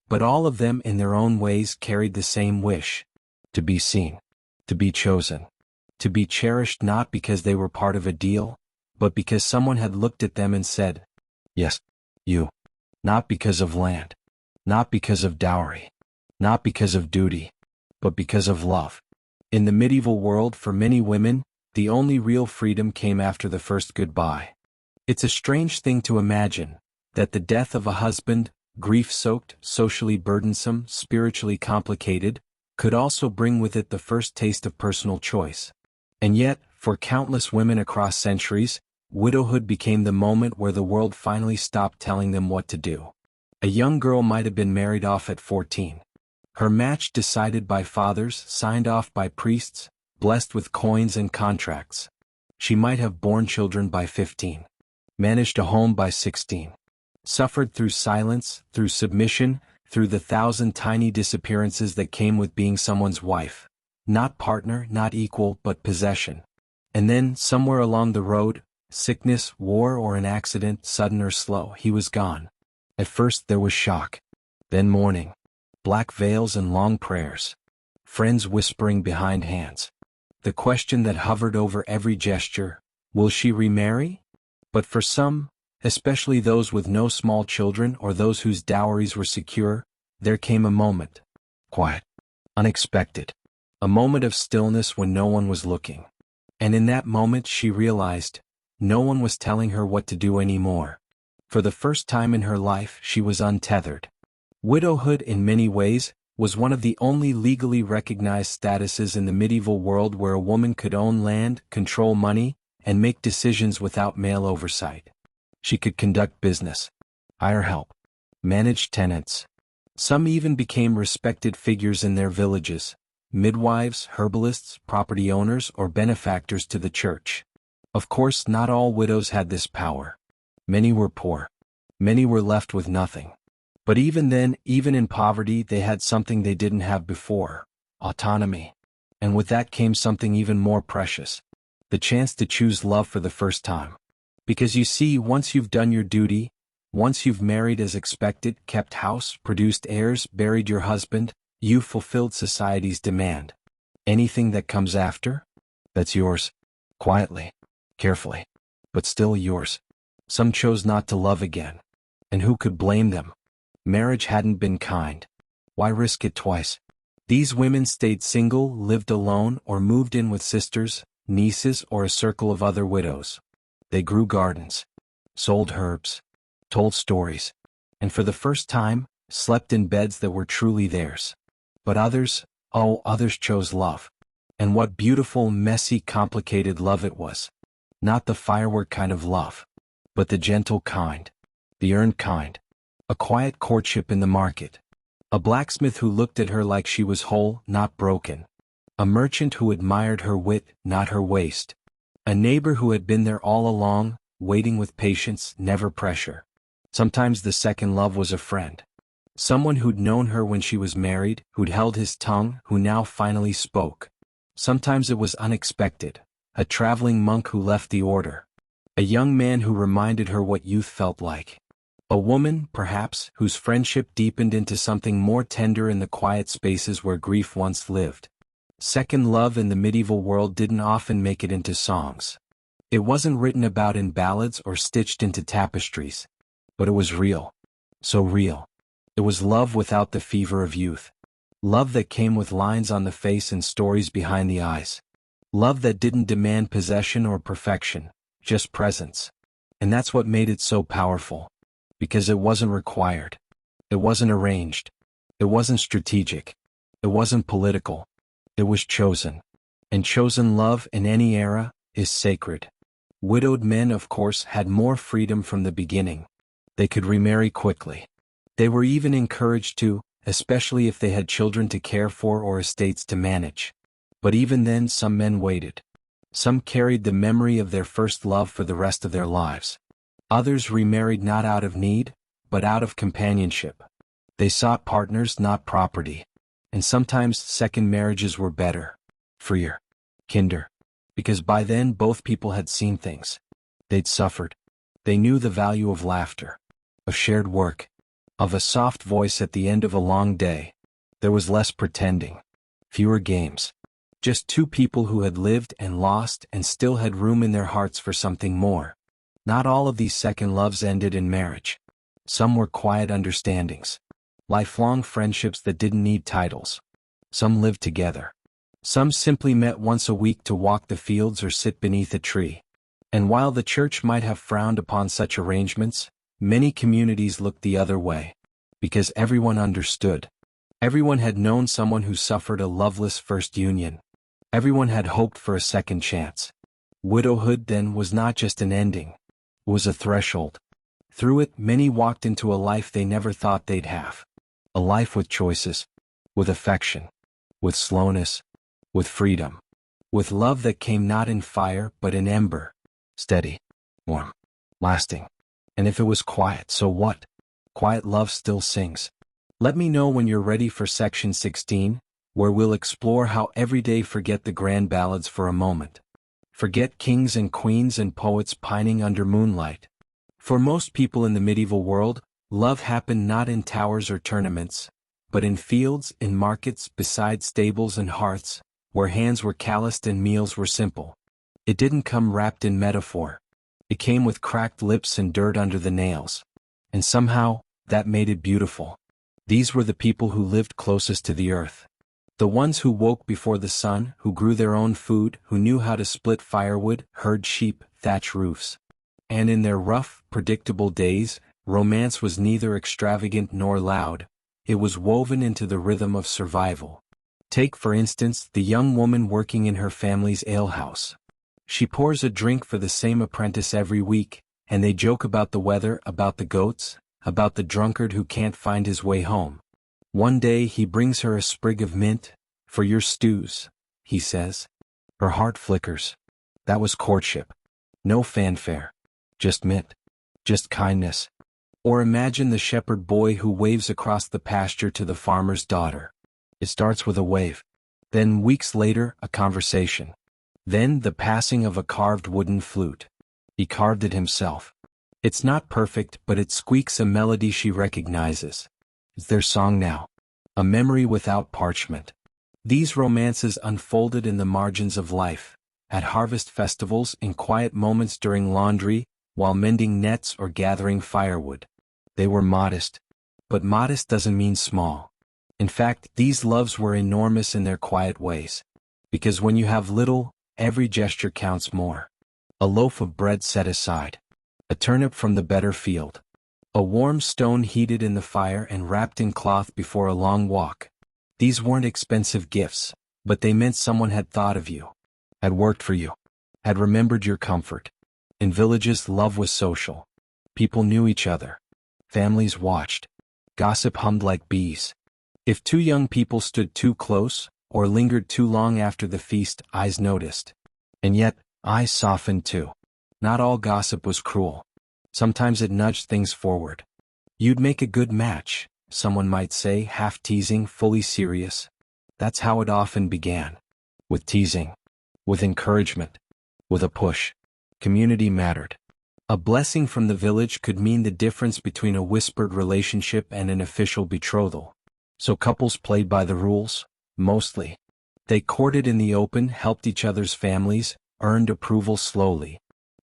But all of them in their own ways carried the same wish. To be seen, to be chosen, to be cherished not because they were part of a deal, but because someone had looked at them and said, yes, you. Not because of land, not because of dowry, not because of duty, but because of love. In the medieval world, for many women, the only real freedom came after the first goodbye. It's a strange thing to imagine that the death of a husband, grief-soaked, socially burdensome, spiritually complicated, could also bring with it the first taste of personal choice. And yet, for countless women across centuries, widowhood became the moment where the world finally stopped telling them what to do. A young girl might have been married off at 14. Her match decided by fathers, signed off by priests, blessed with coins and contracts. She might have borne children by 15. Managed a home by 16. Suffered through silence, through submission, through the 1,000 tiny disappearances that came with being someone's wife. Not partner, not equal, but possession. And then, somewhere along the road, sickness, war, or an accident, sudden or slow, he was gone. At first there was shock. Then mourning. Black veils and long prayers. Friends whispering behind hands. The question that hovered over every gesture, will she remarry? But for some, especially those with no small children or those whose dowries were secure, there came a moment. Quiet. Unexpected. A moment of stillness when no one was looking. And in that moment she realized, no one was telling her what to do anymore. For the first time in her life she was untethered. Widowhood in many ways was one of the only legally recognized statuses in the medieval world where a woman could own land, control money, and make decisions without male oversight. She could conduct business, hire help, manage tenants. Some even became respected figures in their villages, midwives, herbalists, property owners, or benefactors to the church. Of course, not all widows had this power. Many were poor. Many were left with nothing. But even then, even in poverty, they had something they didn't have before: autonomy. And with that came something even more precious: the chance to choose love for the first time. Because you see, once you've done your duty, once you've married as expected, kept house, produced heirs, buried your husband, you've fulfilled society's demand. Anything that comes after? That's yours. Quietly. Carefully. But still yours. Some chose not to love again. And who could blame them? Marriage hadn't been kind. Why risk it twice? These women stayed single, lived alone, or moved in with sisters, nieces, or a circle of other widows. They grew gardens, sold herbs, told stories, and for the first time, slept in beds that were truly theirs. But others chose love. And what beautiful, messy, complicated love it was. Not the firework kind of love, but the gentle kind, the earned kind. A quiet courtship in the market. A blacksmith who looked at her like she was whole, not broken. A merchant who admired her wit, not her waist. A neighbor who had been there all along, waiting with patience, never pressure. Sometimes the second love was a friend. Someone who'd known her when she was married, who'd held his tongue, who now finally spoke. Sometimes it was unexpected, a traveling monk who left the order. A young man who reminded her what youth felt like. A woman, perhaps, whose friendship deepened into something more tender in the quiet spaces where grief once lived. Second love in the medieval world didn't often make it into songs. It wasn't written about in ballads or stitched into tapestries. But it was real. So real. It was love without the fever of youth. Love that came with lines on the face and stories behind the eyes. Love that didn't demand possession or perfection, just presence. And that's what made it so powerful. Because it wasn't required. It wasn't arranged. It wasn't strategic. It wasn't political. It was chosen. And chosen love in any era is sacred. Widowed men, of course, had more freedom from the beginning. They could remarry quickly. They were even encouraged to, especially if they had children to care for or estates to manage. But even then, some men waited. Some carried the memory of their first love for the rest of their lives. Others remarried not out of need, but out of companionship. They sought partners, not property. And sometimes second marriages were better, freer, kinder. Because by then both people had seen things. They'd suffered. They knew the value of laughter, of shared work, of a soft voice at the end of a long day. There was less pretending, fewer games. Just two people who had lived and lost and still had room in their hearts for something more. Not all of these second loves ended in marriage. Some were quiet understandings. Lifelong friendships that didn't need titles. Some lived together. Some simply met once a week to walk the fields or sit beneath a tree. And while the church might have frowned upon such arrangements, many communities looked the other way. Because everyone understood. Everyone had known someone who suffered a loveless first union. Everyone had hoped for a second chance. Widowhood then was not just an ending. It was a threshold. Through it, many walked into a life they never thought they'd have. A life with choices, with affection, with slowness, with freedom, with love that came not in fire but in ember, steady, warm, lasting. And if it was quiet, so what? Quiet love still sings. Let me know when you're ready for section 16, where we'll explore how everyday forget the grand ballads for a moment. Forget kings and queens and poets pining under moonlight. For most people in the medieval world, love happened not in towers or tournaments, but in fields, in markets, beside stables and hearths, where hands were calloused and meals were simple. It didn't come wrapped in metaphor. It came with cracked lips and dirt under the nails. And somehow, that made it beautiful. These were the people who lived closest to the earth. The ones who woke before the sun, who grew their own food, who knew how to split firewood, herd sheep, thatch roofs. And in their rough, predictable days, romance was neither extravagant nor loud. It was woven into the rhythm of survival. Take, for instance, the young woman working in her family's alehouse. She pours a drink for the same apprentice every week, and they joke about the weather, about the goats, about the drunkard who can't find his way home. One day he brings her a sprig of mint, "For your stews," he says. Her heart flickers. That was courtship. No fanfare. Just mint. Just kindness. Or imagine the shepherd boy who waves across the pasture to the farmer's daughter. It starts with a wave. Then weeks later, a conversation. Then the passing of a carved wooden flute. He carved it himself. It's not perfect, but it squeaks a melody she recognizes. It's their song now. A memory without parchment. These romances unfolded in the margins of life, at harvest festivals, in quiet moments during laundry, while mending nets or gathering firewood. They were modest. But modest doesn't mean small. In fact, these loves were enormous in their quiet ways. Because when you have little, every gesture counts more. A loaf of bread set aside. A turnip from the better field. A warm stone heated in the fire and wrapped in cloth before a long walk. These weren't expensive gifts, but they meant someone had thought of you, had worked for you, had remembered your comfort. In villages, love was social. People knew each other. Families watched. Gossip hummed like bees. If two young people stood too close, or lingered too long after the feast, eyes noticed. And yet, eyes softened too. Not all gossip was cruel. Sometimes it nudged things forward. "You'd make a good match," someone might say, half teasing, fully serious. That's how it often began. with teasing, with encouragement, with a push. Community mattered. A blessing from the village could mean the difference between a whispered relationship and an official betrothal. So couples played by the rules, mostly. They courted in the open, helped each other's families, earned approval slowly.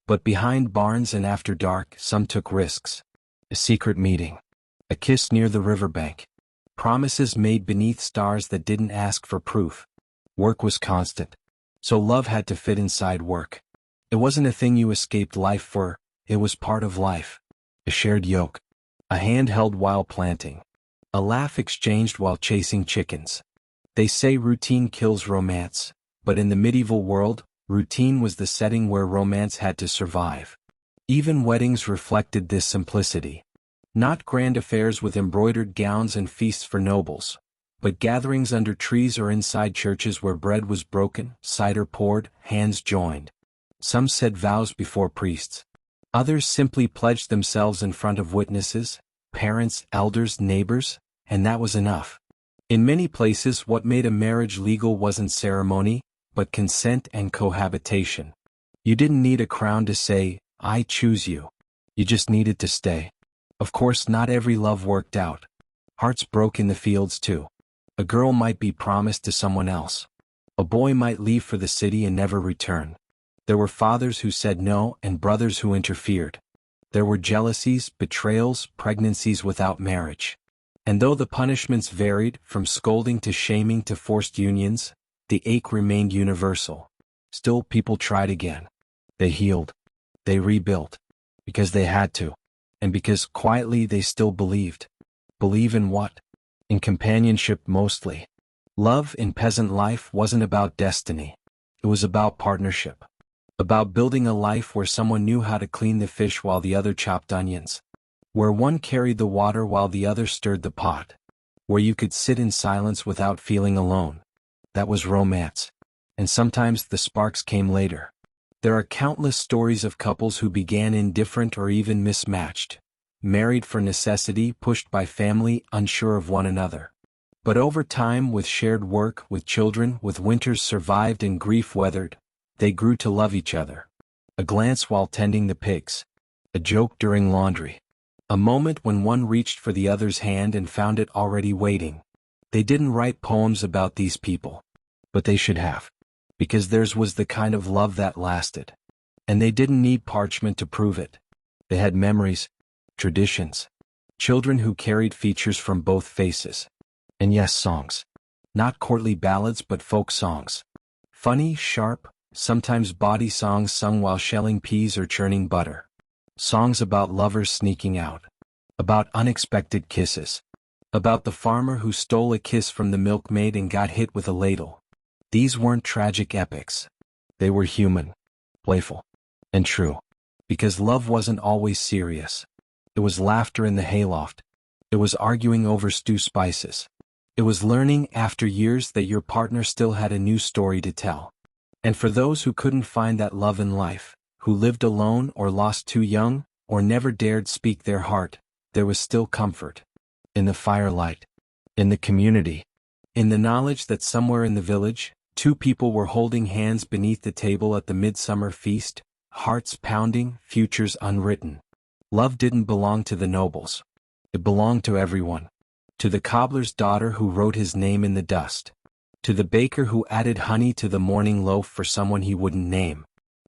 But behind barns and after dark, some took risks. A secret meeting. A kiss near the riverbank. Promises made beneath stars that didn't ask for proof. Work was constant. So love had to fit inside work. It wasn't a thing you escaped life for, it was part of life. A shared yoke. A hand held while planting. A laugh exchanged while chasing chickens. They say routine kills romance, but in the medieval world, routine was the setting where romance had to survive. Even weddings reflected this simplicity. Not grand affairs with embroidered gowns and feasts for nobles, but gatherings under trees or inside churches where bread was broken, cider poured, hands joined. Some said vows before priests. Others simply pledged themselves in front of witnesses, parents, elders, neighbors, and that was enough. In many places, what made a marriage legal wasn't ceremony, but consent and cohabitation. You didn't need a crown to say, "I choose you." You just needed to stay. Of course, not every love worked out. Hearts broke in the fields too. A girl might be promised to someone else. A boy might leave for the city and never return. There were fathers who said no and brothers who interfered. There were jealousies, betrayals, pregnancies without marriage. And though the punishments varied, from scolding to shaming to forced unions, the ache remained universal. Still, people tried again. They healed. They rebuilt. Because they had to. And because quietly they still believed. Believe in what? In companionship mostly. Love in peasant life wasn't about destiny. It was about partnership. About building a life where someone knew how to clean the fish while the other chopped onions. Where one carried the water while the other stirred the pot. Where you could sit in silence without feeling alone. That was romance. And sometimes the sparks came later. There are countless stories of couples who began indifferent or even mismatched. Married for necessity, pushed by family, unsure of one another. But over time, with shared work, with children, with winters survived and grief weathered, they grew to love each other. A glance while tending the pigs. A joke during laundry. A moment when one reached for the other's hand and found it already waiting. They didn't write poems about these people. But they should have. Because theirs was the kind of love that lasted. And they didn't need parchment to prove it. They had memories, traditions. Children who carried features from both faces. And yes, songs. Not courtly ballads but folk songs. Funny, sharp, sometimes bawdy songs sung while shelling peas or churning butter. Songs about lovers sneaking out. About unexpected kisses. About the farmer who stole a kiss from the milkmaid and got hit with a ladle. These weren't tragic epics. They were human, playful, and true. Because love wasn't always serious. It was laughter in the hayloft. It was arguing over stew spices. It was learning after years that your partner still had a new story to tell. And for those who couldn't find that love in life, who lived alone or lost too young, or never dared speak their heart, there was still comfort. In the firelight. In the community. In the knowledge that somewhere in the village, two people were holding hands beneath the table at the midsummer feast, hearts pounding, futures unwritten. Love didn't belong to the nobles. It belonged to everyone. To the cobbler's daughter who wrote his name in the dust. To the baker who added honey to the morning loaf for someone he wouldn't name.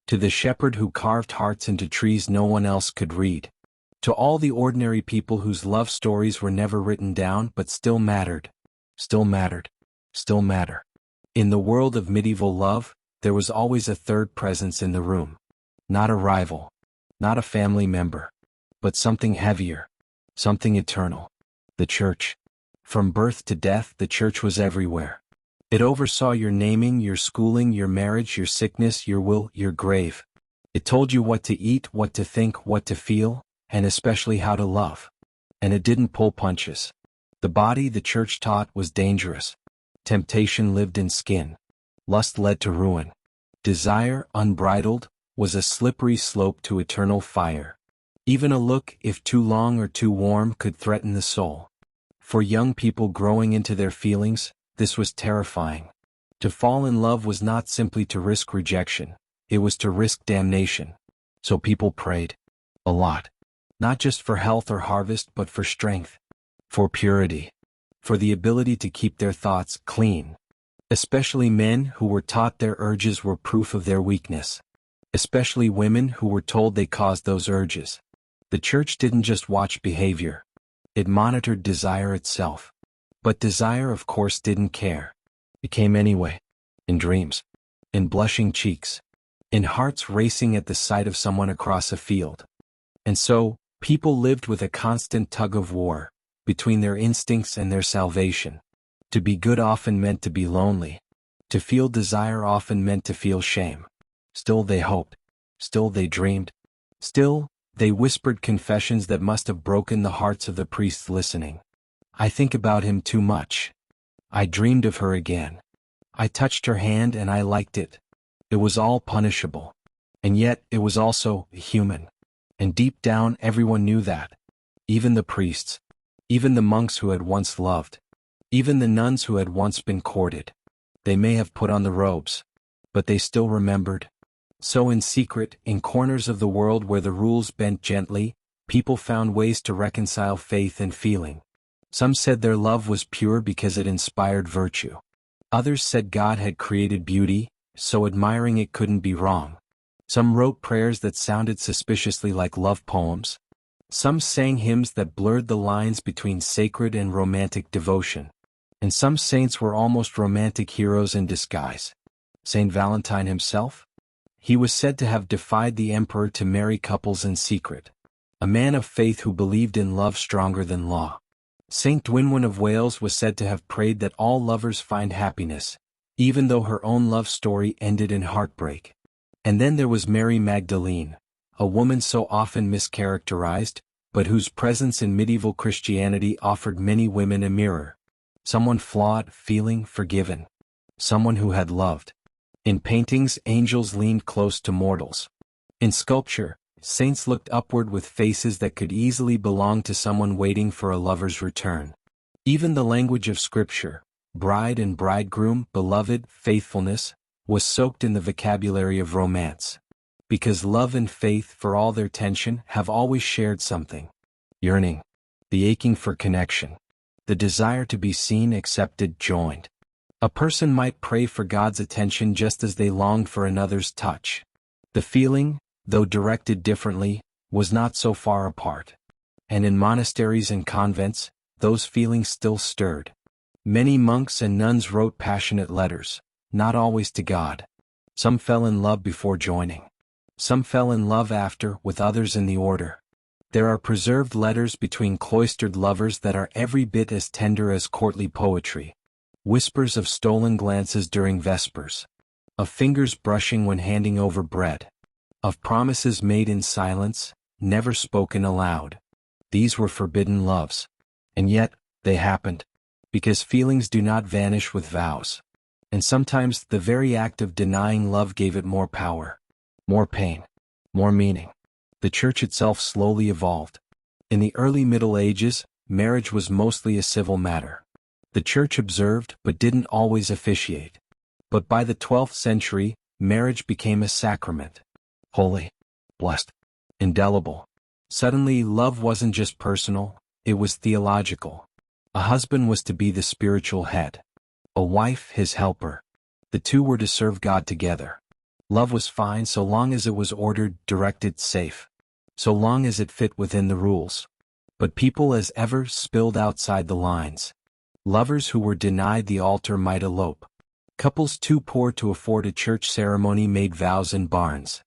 To the shepherd who carved hearts into trees no one else could read. To all the ordinary people whose love stories were never written down but still mattered. Still mattered. Still matter. In the world of medieval love, there was always a third presence in the room. Not a rival. Not a family member. But something heavier. Something eternal. The church. From birth to death, the church was everywhere. It oversaw your naming, your schooling, your marriage, your sickness, your will, your grave. It told you what to eat, what to think, what to feel, and especially how to love. And it didn't pull punches. The body the church taught was dangerous. Temptation lived in skin. Lust led to ruin. Desire, unbridled, was a slippery slope to eternal fire. Even a look, if too long or too warm, could threaten the soul. For young people growing into their feelings, this was terrifying. To fall in love was not simply to risk rejection, it was to risk damnation. So people prayed. A lot. Not just for health or harvest but for strength. For purity. For the ability to keep their thoughts clean. Especially men who were taught their urges were proof of their weakness. Especially women who were told they caused those urges. The church didn't just watch behavior. It monitored desire itself. But desire, of course, didn't care. It came anyway. In dreams. In blushing cheeks. In hearts racing at the sight of someone across a field. And so, people lived with a constant tug of war, between their instincts and their salvation. To be good often meant to be lonely. To feel desire often meant to feel shame. Still they hoped. Still they dreamed. Still, they whispered confessions that must have broken the hearts of the priests listening. I think about him too much. I dreamed of her again. I touched her hand and I liked it. It was all punishable. And yet it was also human. And deep down everyone knew that. Even the priests. Even the monks who had once loved. Even the nuns who had once been courted. They may have put on the robes. But they still remembered. So in secret, in corners of the world where the rules bent gently, people found ways to reconcile faith and feeling. Some said their love was pure because it inspired virtue. Others said God had created beauty, so admiring it couldn't be wrong. Some wrote prayers that sounded suspiciously like love poems. Some sang hymns that blurred the lines between sacred and romantic devotion. And some saints were almost romantic heroes in disguise. Saint Valentine himself? He was said to have defied the emperor to marry couples in secret. A man of faith who believed in love stronger than law. Saint Dwynwen of Wales was said to have prayed that all lovers find happiness, even though her own love story ended in heartbreak. And then there was Mary Magdalene, a woman so often mischaracterized, but whose presence in medieval Christianity offered many women a mirror. Someone flawed, feeling forgiven. Someone who had loved. In paintings, angels leaned close to mortals. In sculpture, saints looked upward with faces that could easily belong to someone waiting for a lover's return. Even the language of Scripture, bride and bridegroom, beloved, faithfulness, was soaked in the vocabulary of romance. Because love and faith, for all their tension, have always shared something. Yearning. The aching for connection. The desire to be seen, accepted, joined. A person might pray for God's attention just as they longed for another's touch. The feeling, though directed differently, was not so far apart. And in monasteries and convents, those feelings still stirred. Many monks and nuns wrote passionate letters, not always to God. Some fell in love before joining. Some fell in love after, with others in the order. There are preserved letters between cloistered lovers that are every bit as tender as courtly poetry. Whispers of stolen glances during vespers. Of fingers brushing when handing over bread. Of promises made in silence, never spoken aloud. These were forbidden loves. And yet, they happened. Because feelings do not vanish with vows. And sometimes the very act of denying love gave it more power. More pain. More meaning. The church itself slowly evolved. In the early Middle Ages, marriage was mostly a civil matter. The church observed but didn't always officiate. But by the 12th century, marriage became a sacrament. Holy. Blessed. Indelible. Suddenly, love wasn't just personal, it was theological. A husband was to be the spiritual head. A wife his helper. The two were to serve God together. Love was fine so long as it was ordered, directed, safe. So long as it fit within the rules. But people as ever spilled outside the lines. Lovers who were denied the altar might elope. Couples too poor to afford a church ceremony made vows in barns.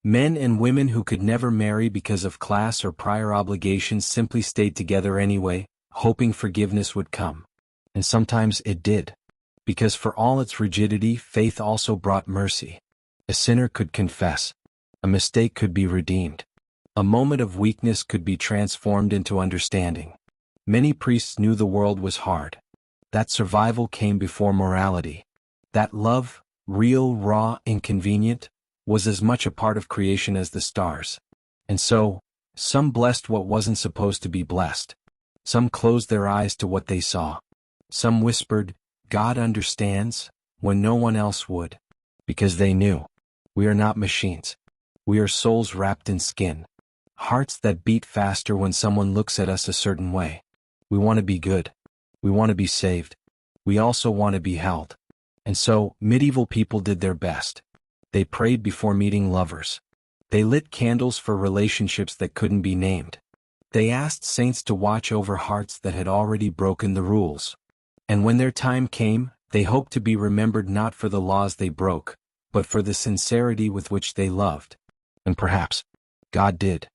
Men and women who could never marry because of class or prior obligations simply stayed together anyway, hoping forgiveness would come. And sometimes it did. Because for all its rigidity, faith also brought mercy. A sinner could confess. A mistake could be redeemed. A moment of weakness could be transformed into understanding. Many priests knew the world was hard. That survival came before morality. That love, real, raw, inconvenient, was as much a part of creation as the stars. And so, some blessed what wasn't supposed to be blessed. Some closed their eyes to what they saw. Some whispered, God understands, when no one else would. Because they knew. We are not machines. We are souls wrapped in skin. Hearts that beat faster when someone looks at us a certain way. We want to be good. We want to be saved. We also want to be held. And so, medieval people did their best. They prayed before meeting lovers. They lit candles for relationships that couldn't be named. They asked saints to watch over hearts that had already broken the rules. And when their time came, they hoped to be remembered not for the laws they broke, but for the sincerity with which they loved. And perhaps God did.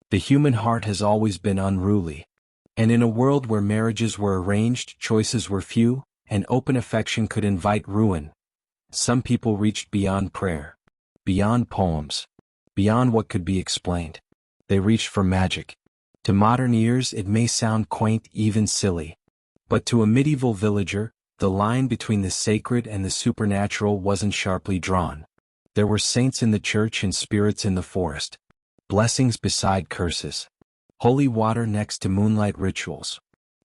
The human heart has always been unruly. And in a world where marriages were arranged, choices were few, and open affection could invite ruin, some people reached beyond prayer, beyond poems, beyond what could be explained. They reached for magic. To modern ears it may sound quaint, even silly. But to a medieval villager, the line between the sacred and the supernatural wasn't sharply drawn. There were saints in the church and spirits in the forest. Blessings beside curses. Holy water next to moonlight rituals.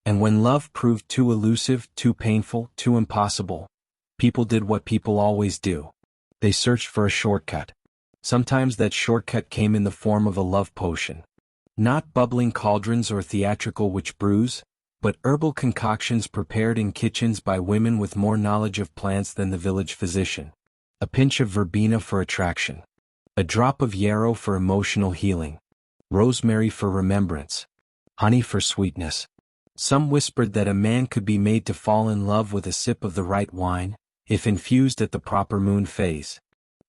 And when love proved too elusive, too painful, too impossible, people did what people always do. They searched for a shortcut. Sometimes that shortcut came in the form of a love potion. Not bubbling cauldrons or theatrical witch brews, but herbal concoctions prepared in kitchens by women with more knowledge of plants than the village physician. A pinch of verbena for attraction. A drop of yarrow for emotional healing. Rosemary for remembrance. Honey for sweetness. Some whispered that a man could be made to fall in love with a sip of the right wine, if infused at the proper moon phase.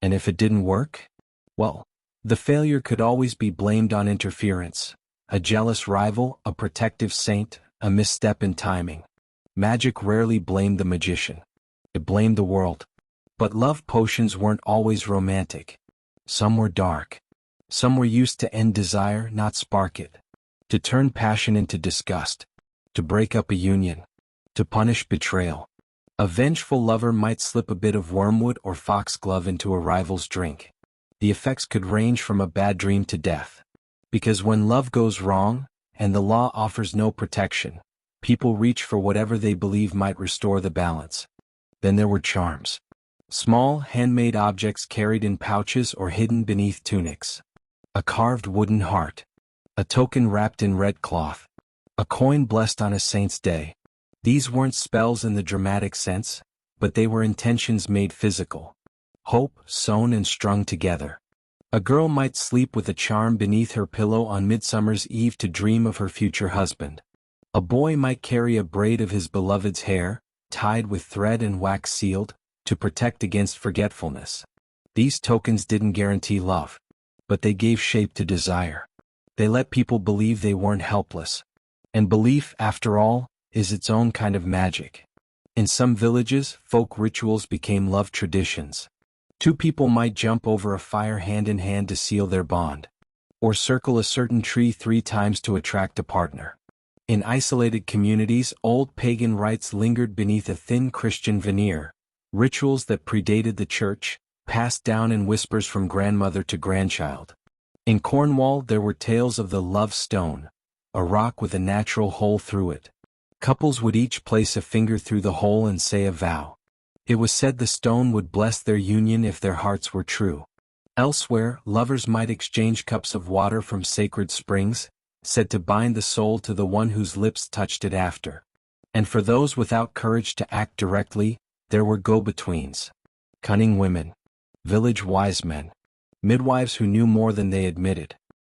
And if it didn't work? Well, the failure could always be blamed on interference. A jealous rival, a protective saint, a misstep in timing. Magic rarely blamed the magician. It blamed the world. But love potions weren't always romantic. Some were dark. Some were used to end desire, not spark it. To turn passion into disgust. To break up a union. To punish betrayal. A vengeful lover might slip a bit of wormwood or foxglove into a rival's drink. The effects could range from a bad dream to death. Because when love goes wrong, and the law offers no protection, people reach for whatever they believe might restore the balance. Then there were charms. Small, handmade objects carried in pouches or hidden beneath tunics. A carved wooden heart. A token wrapped in red cloth. A coin blessed on a saint's day. These weren't spells in the dramatic sense, but they were intentions made physical. Hope, sewn and strung together. A girl might sleep with a charm beneath her pillow on Midsummer's Eve to dream of her future husband. A boy might carry a braid of his beloved's hair, tied with thread and wax sealed, to protect against forgetfulness. These tokens didn't guarantee love, but they gave shape to desire. They let people believe they weren't helpless. And belief, after all, is its own kind of magic. In some villages, folk rituals became love traditions. Two people might jump over a fire hand in hand to seal their bond. Or circle a certain tree 3 times to attract a partner. In isolated communities, old pagan rites lingered beneath a thin Christian veneer. Rituals that predated the church, passed down in whispers from grandmother to grandchild. In Cornwall there were tales of the love stone, a rock with a natural hole through it. Couples would each place a finger through the hole and say a vow. It was said the stone would bless their union if their hearts were true. Elsewhere, lovers might exchange cups of water from sacred springs, said to bind the soul to the one whose lips touched it after. And for those without courage to act directly, there were go-betweens. Cunning women. Village wise men. Midwives who knew more than they admitted.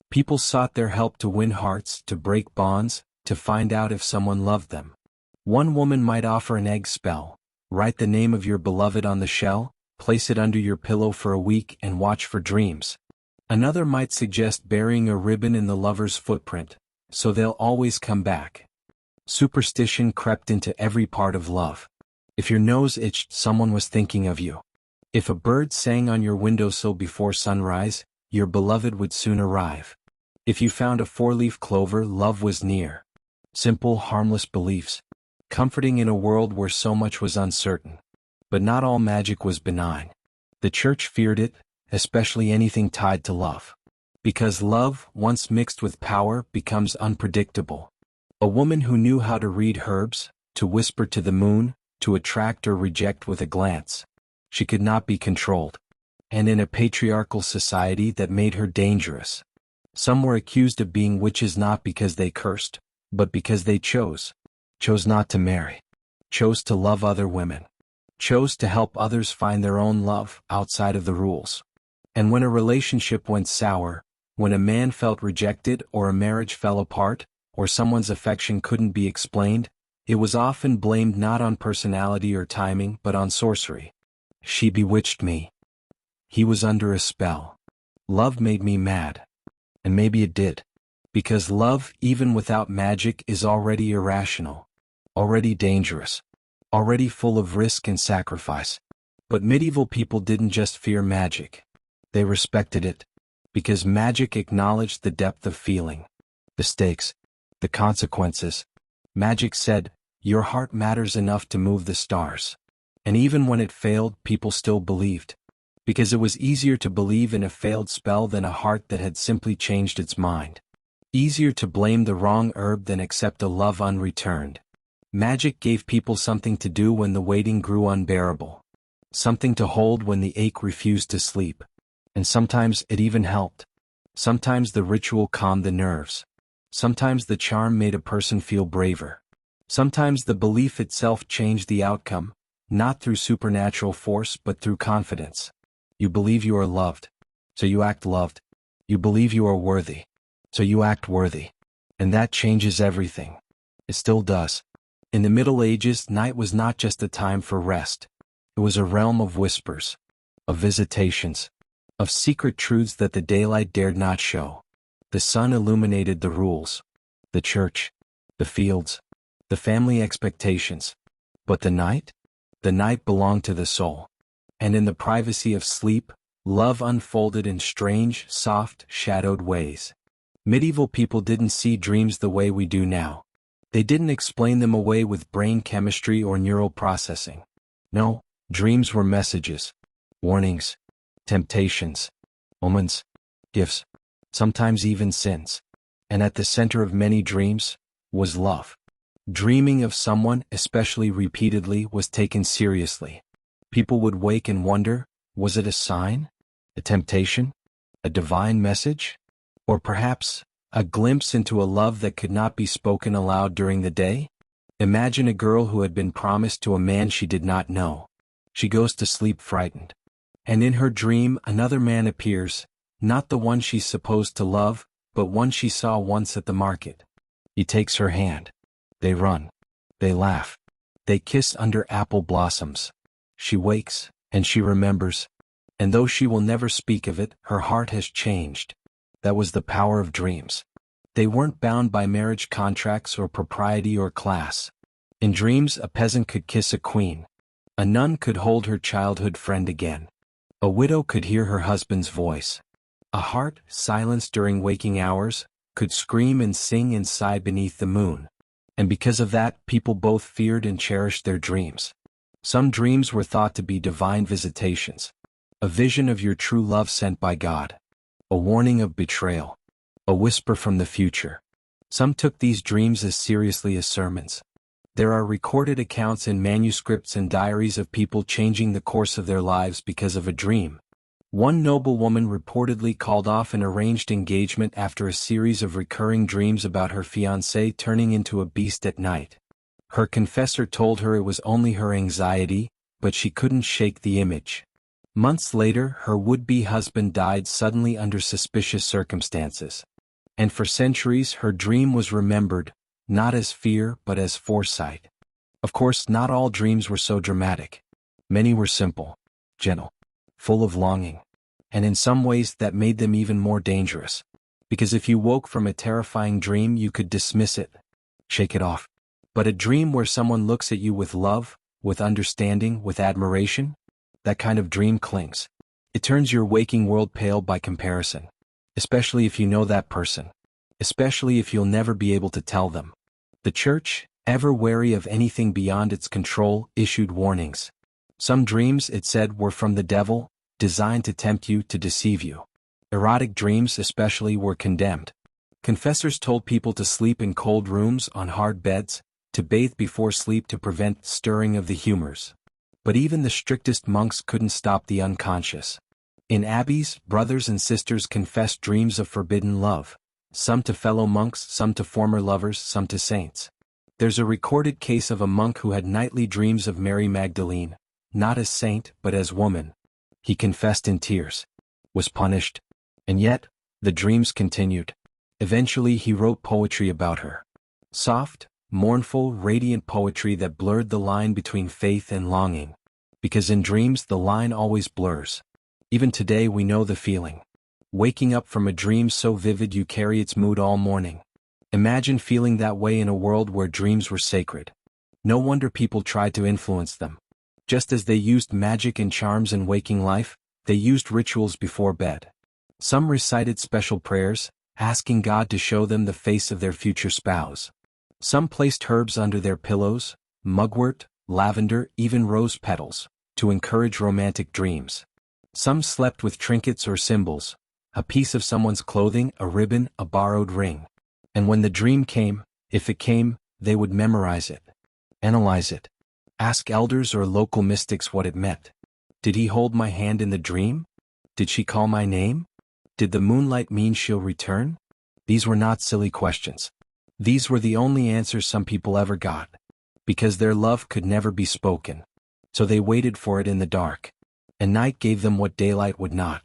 People sought their help to win hearts, to break bonds, to find out if someone loved them. One woman might offer an egg spell. Write the name of your beloved on the shell, place it under your pillow for a week and watch for dreams. Another might suggest burying a ribbon in the lover's footprint, so they'll always come back. Superstition crept into every part of love. If your nose itched, someone was thinking of you. If a bird sang on your windowsill before sunrise, your beloved would soon arrive. If you found a 4-leaf clover, love was near. Simple, harmless beliefs. Comforting in a world where so much was uncertain. But not all magic was benign. The church feared it, especially anything tied to love. Because love, once mixed with power, becomes unpredictable. A woman who knew how to read herbs, to whisper to the moon, to attract or reject with a glance, She could not be controlled. And in a patriarchal society that made her dangerous. Some were accused of being witches not because they cursed, but because they chose not to marry, chose to love other women, chose to help others find their own love outside of the rules. And when a relationship went sour, when a man felt rejected or a marriage fell apart, or someone's affection couldn't be explained, it was often blamed not on personality or timing but on sorcery. She bewitched me. He was under a spell. Love made me mad. And maybe it did. Because love, even without magic, is already irrational, already dangerous, already full of risk and sacrifice. But medieval people didn't just fear magic. They respected it. Because magic acknowledged the depth of feeling, the stakes, the consequences. Magic said, your heart matters enough to move the stars. And even when it failed, people still believed. Because it was easier to believe in a failed spell than a heart that had simply changed its mind. Easier to blame the wrong herb than accept a love unreturned. Magic gave people something to do when the waiting grew unbearable. Something to hold when the ache refused to sleep. And sometimes it even helped. Sometimes the ritual calmed the nerves. Sometimes the charm made a person feel braver. Sometimes the belief itself changed the outcome, not through supernatural force but through confidence. You believe you are loved, so you act loved. You believe you are worthy, so you act worthy. And that changes everything. It still does. In the Middle Ages, night was not just a time for rest. It was a realm of whispers, of visitations, of secret truths that the daylight dared not show. The sun illuminated the rules, the church, the fields, the family expectations. But the night belonged to the soul. And in the privacy of sleep, love unfolded in strange, soft, shadowed ways. Medieval people didn't see dreams the way we do now. They didn't explain them away with brain chemistry or neural processing. No, dreams were messages, warnings, temptations, omens, gifts, sometimes even sins. And at the center of many dreams was love. Dreaming of someone, especially repeatedly, was taken seriously. People would wake and wonder, was it a sign? A temptation? A divine message? Or perhaps, a glimpse into a love that could not be spoken aloud during the day? Imagine a girl who had been promised to a man she did not know. She goes to sleep frightened. And in her dream another man appears, not the one she's supposed to love, but one she saw once at the market. He takes her hand. They run. They laugh. They kiss under apple blossoms. She wakes, and she remembers. And though she will never speak of it, her heart has changed. That was the power of dreams. They weren't bound by marriage contracts or propriety or class. In dreams, a peasant could kiss a queen. A nun could hold her childhood friend again. A widow could hear her husband's voice. A heart, silenced during waking hours, could scream and sing and sigh beneath the moon. And because of that, people both feared and cherished their dreams. Some dreams were thought to be divine visitations. A vision of your true love sent by God. A warning of betrayal. A whisper from the future. Some took these dreams as seriously as sermons. There are recorded accounts in manuscripts and diaries of people changing the course of their lives because of a dream. One noblewoman reportedly called off an arranged engagement after a series of recurring dreams about her fiancé turning into a beast at night. Her confessor told her it was only her anxiety, but she couldn't shake the image. Months later, her would-be husband died suddenly under suspicious circumstances. And for centuries, her dream was remembered, not as fear but as foresight. Of course, not all dreams were so dramatic. Many were simple, gentle, full of longing. And in some ways that made them even more dangerous. Because if you woke from a terrifying dream, you could dismiss it, shake it off. But a dream where someone looks at you with love, with understanding, with admiration, that kind of dream clings. It turns your waking world pale by comparison. Especially if you know that person. Especially if you'll never be able to tell them. The church, ever wary of anything beyond its control, issued warnings. Some dreams, it said, were from the devil, designed to tempt you, to deceive you. Erotic dreams especially were condemned. Confessors told people to sleep in cold rooms on hard beds, to bathe before sleep to prevent stirring of the humors. But even the strictest monks couldn't stop the unconscious. In abbeys, brothers and sisters confessed dreams of forbidden love, some to fellow monks, some to former lovers, some to saints. There's a recorded case of a monk who had nightly dreams of Mary Magdalene, not as saint but as woman. He confessed in tears, was punished, and yet, the dreams continued. Eventually he wrote poetry about her. Soft, mournful, radiant poetry that blurred the line between faith and longing. Because in dreams the line always blurs. Even today we know the feeling. Waking up from a dream so vivid you carry its mood all morning. Imagine feeling that way in a world where dreams were sacred. No wonder people tried to influence them. Just as they used magic and charms in waking life, they used rituals before bed. Some recited special prayers, asking God to show them the face of their future spouse. Some placed herbs under their pillows, mugwort, lavender, even rose petals, to encourage romantic dreams. Some slept with trinkets or symbols, a piece of someone's clothing, a ribbon, a borrowed ring. And when the dream came, if it came, they would memorize it, analyze it, ask elders or local mystics what it meant. Did he hold my hand in the dream? Did she call my name? Did the moonlight mean she'll return? These were not silly questions. These were the only answers some people ever got. Because their love could never be spoken. So they waited for it in the dark. And night gave them what daylight would not.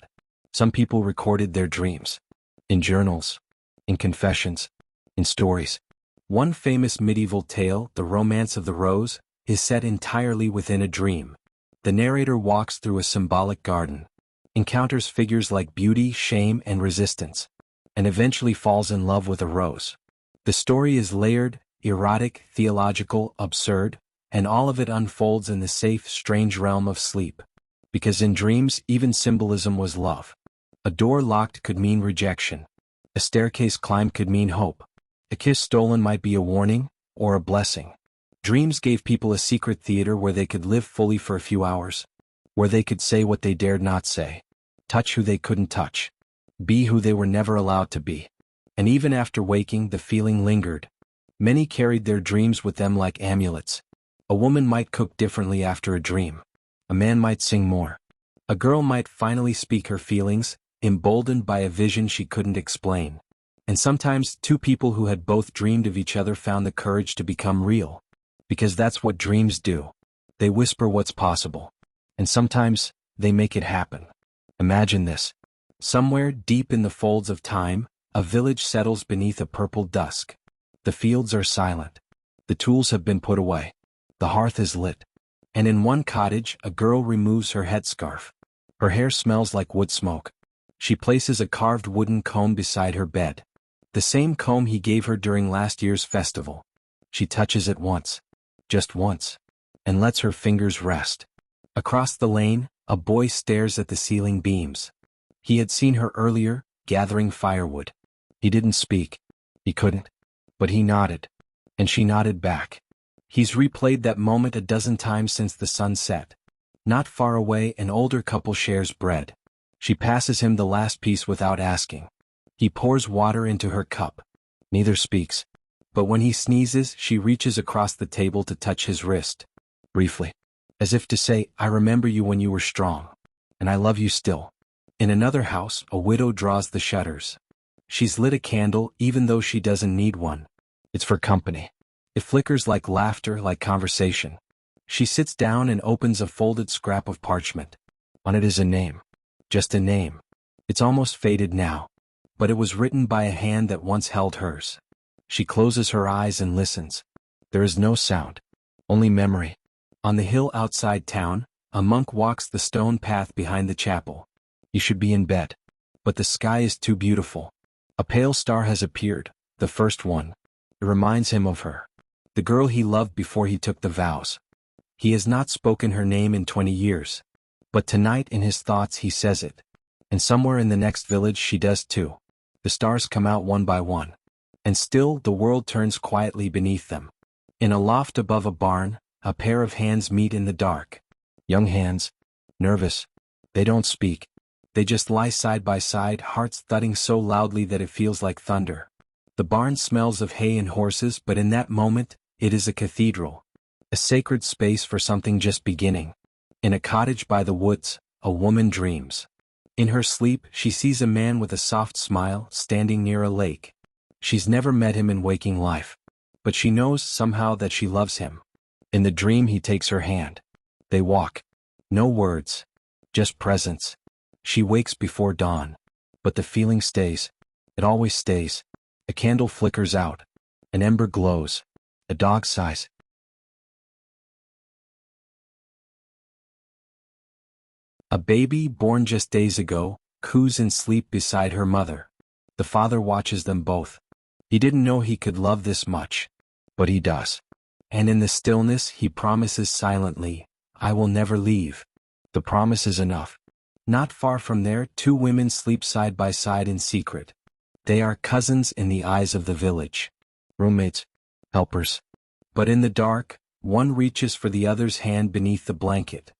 Some people recorded their dreams. In journals. In confessions. In stories. One famous medieval tale, The Romance of the Rose, is set entirely within a dream. The narrator walks through a symbolic garden, encounters figures like beauty, shame, and resistance, and eventually falls in love with a rose. The story is layered, erotic, theological, absurd, and all of it unfolds in the safe, strange realm of sleep. Because in dreams, even symbolism was love. A door locked could mean rejection. A staircase climbed could mean hope. A kiss stolen might be a warning, or a blessing. Dreams gave people a secret theater where they could live fully for a few hours. Where they could say what they dared not say. Touch who they couldn't touch. Be who they were never allowed to be. And even after waking, the feeling lingered. Many carried their dreams with them like amulets. A woman might cook differently after a dream. A man might sing more. A girl might finally speak her feelings, emboldened by a vision she couldn't explain. And sometimes two people who had both dreamed of each other found the courage to become real. Because that's what dreams do. They whisper what's possible. And sometimes, they make it happen. Imagine this. Somewhere deep in the folds of time, a village settles beneath a purple dusk. The fields are silent. The tools have been put away. The hearth is lit. And in one cottage, a girl removes her headscarf. Her hair smells like wood smoke. She places a carved wooden comb beside her bed. The same comb he gave her during last year's festival. She touches it once. Just once. And lets her fingers rest. Across the lane, a boy stares at the ceiling beams. He had seen her earlier, gathering firewood. He didn't speak. He couldn't. But he nodded. And she nodded back. He's replayed that moment a dozen times since the sun set. Not far away, an older couple shares bread. She passes him the last piece without asking. He pours water into her cup. Neither speaks. But when he sneezes, she reaches across the table to touch his wrist. Briefly. As if to say, I remember you when you were strong. And I love you still. In another house, a widow draws the shutters. She's lit a candle even though she doesn't need one. It's for company. It flickers like laughter, like conversation. She sits down and opens a folded scrap of parchment. On it is a name. Just a name. It's almost faded now. But it was written by a hand that once held hers. She closes her eyes and listens. There is no sound. Only memory. On the hill outside town, a monk walks the stone path behind the chapel. He should be in bed. But the sky is too beautiful. A pale star has appeared, the first one. It reminds him of her. The girl he loved before he took the vows. He has not spoken her name in 20 years. But tonight in his thoughts he says it. And somewhere in the next village she does too. The stars come out one by one. And still the world turns quietly beneath them. In a loft above a barn, a pair of hands meet in the dark. Young hands. Nervous. They don't speak. They just lie side by side, hearts thudding so loudly that it feels like thunder. The barn smells of hay and horses, but in that moment, it is a cathedral. A sacred space for something just beginning. In a cottage by the woods, a woman dreams. In her sleep, she sees a man with a soft smile standing near a lake. She's never met him in waking life, but she knows somehow that she loves him. In the dream, he takes her hand. They walk. No words, just presence. She wakes before dawn, but the feeling stays. It always stays. A candle flickers out. An ember glows. A dog sighs. A baby born just days ago coos in sleep beside her mother. The father watches them both. He didn't know he could love this much, but he does. And in the stillness he promises silently, "I will never leave." The promise is enough. Not far from there, two women sleep side by side in secret. They are cousins in the eyes of the village. Roommates, helpers. But in the dark, one reaches for the other's hand beneath the blanket,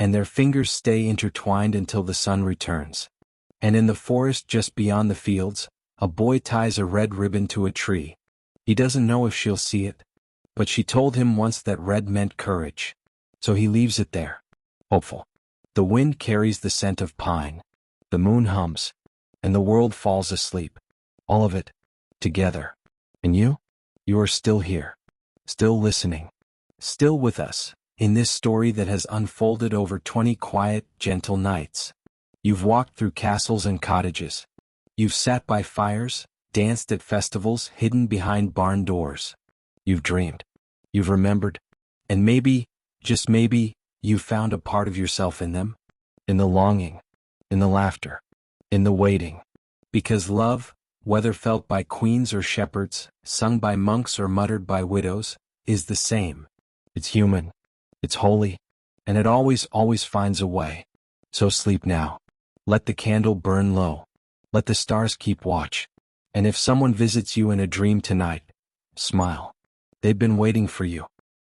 and their fingers stay intertwined until the sun returns. And in the forest just beyond the fields, a boy ties a red ribbon to a tree. He doesn't know if she'll see it, but she told him once that red meant courage. So he leaves it there, hopeful. The wind carries the scent of pine. The moon hums, and the world falls asleep. All of it, together. And you? You are still here. Still listening. Still with us, in this story that has unfolded over 20 quiet, gentle nights. You've walked through castles and cottages. You've sat by fires, danced at festivals hidden behind barn doors. You've dreamed. You've remembered. And maybe, just maybe, you found a part of yourself in them. In the longing. In the laughter. In the waiting. Because love, whether felt by queens or shepherds, sung by monks or muttered by widows, is the same. It's human. It's holy. And it always finds a way. So sleep now. Let the candle burn low. Let the stars keep watch. And if someone visits you in a dream tonight, smile. They've been waiting for you.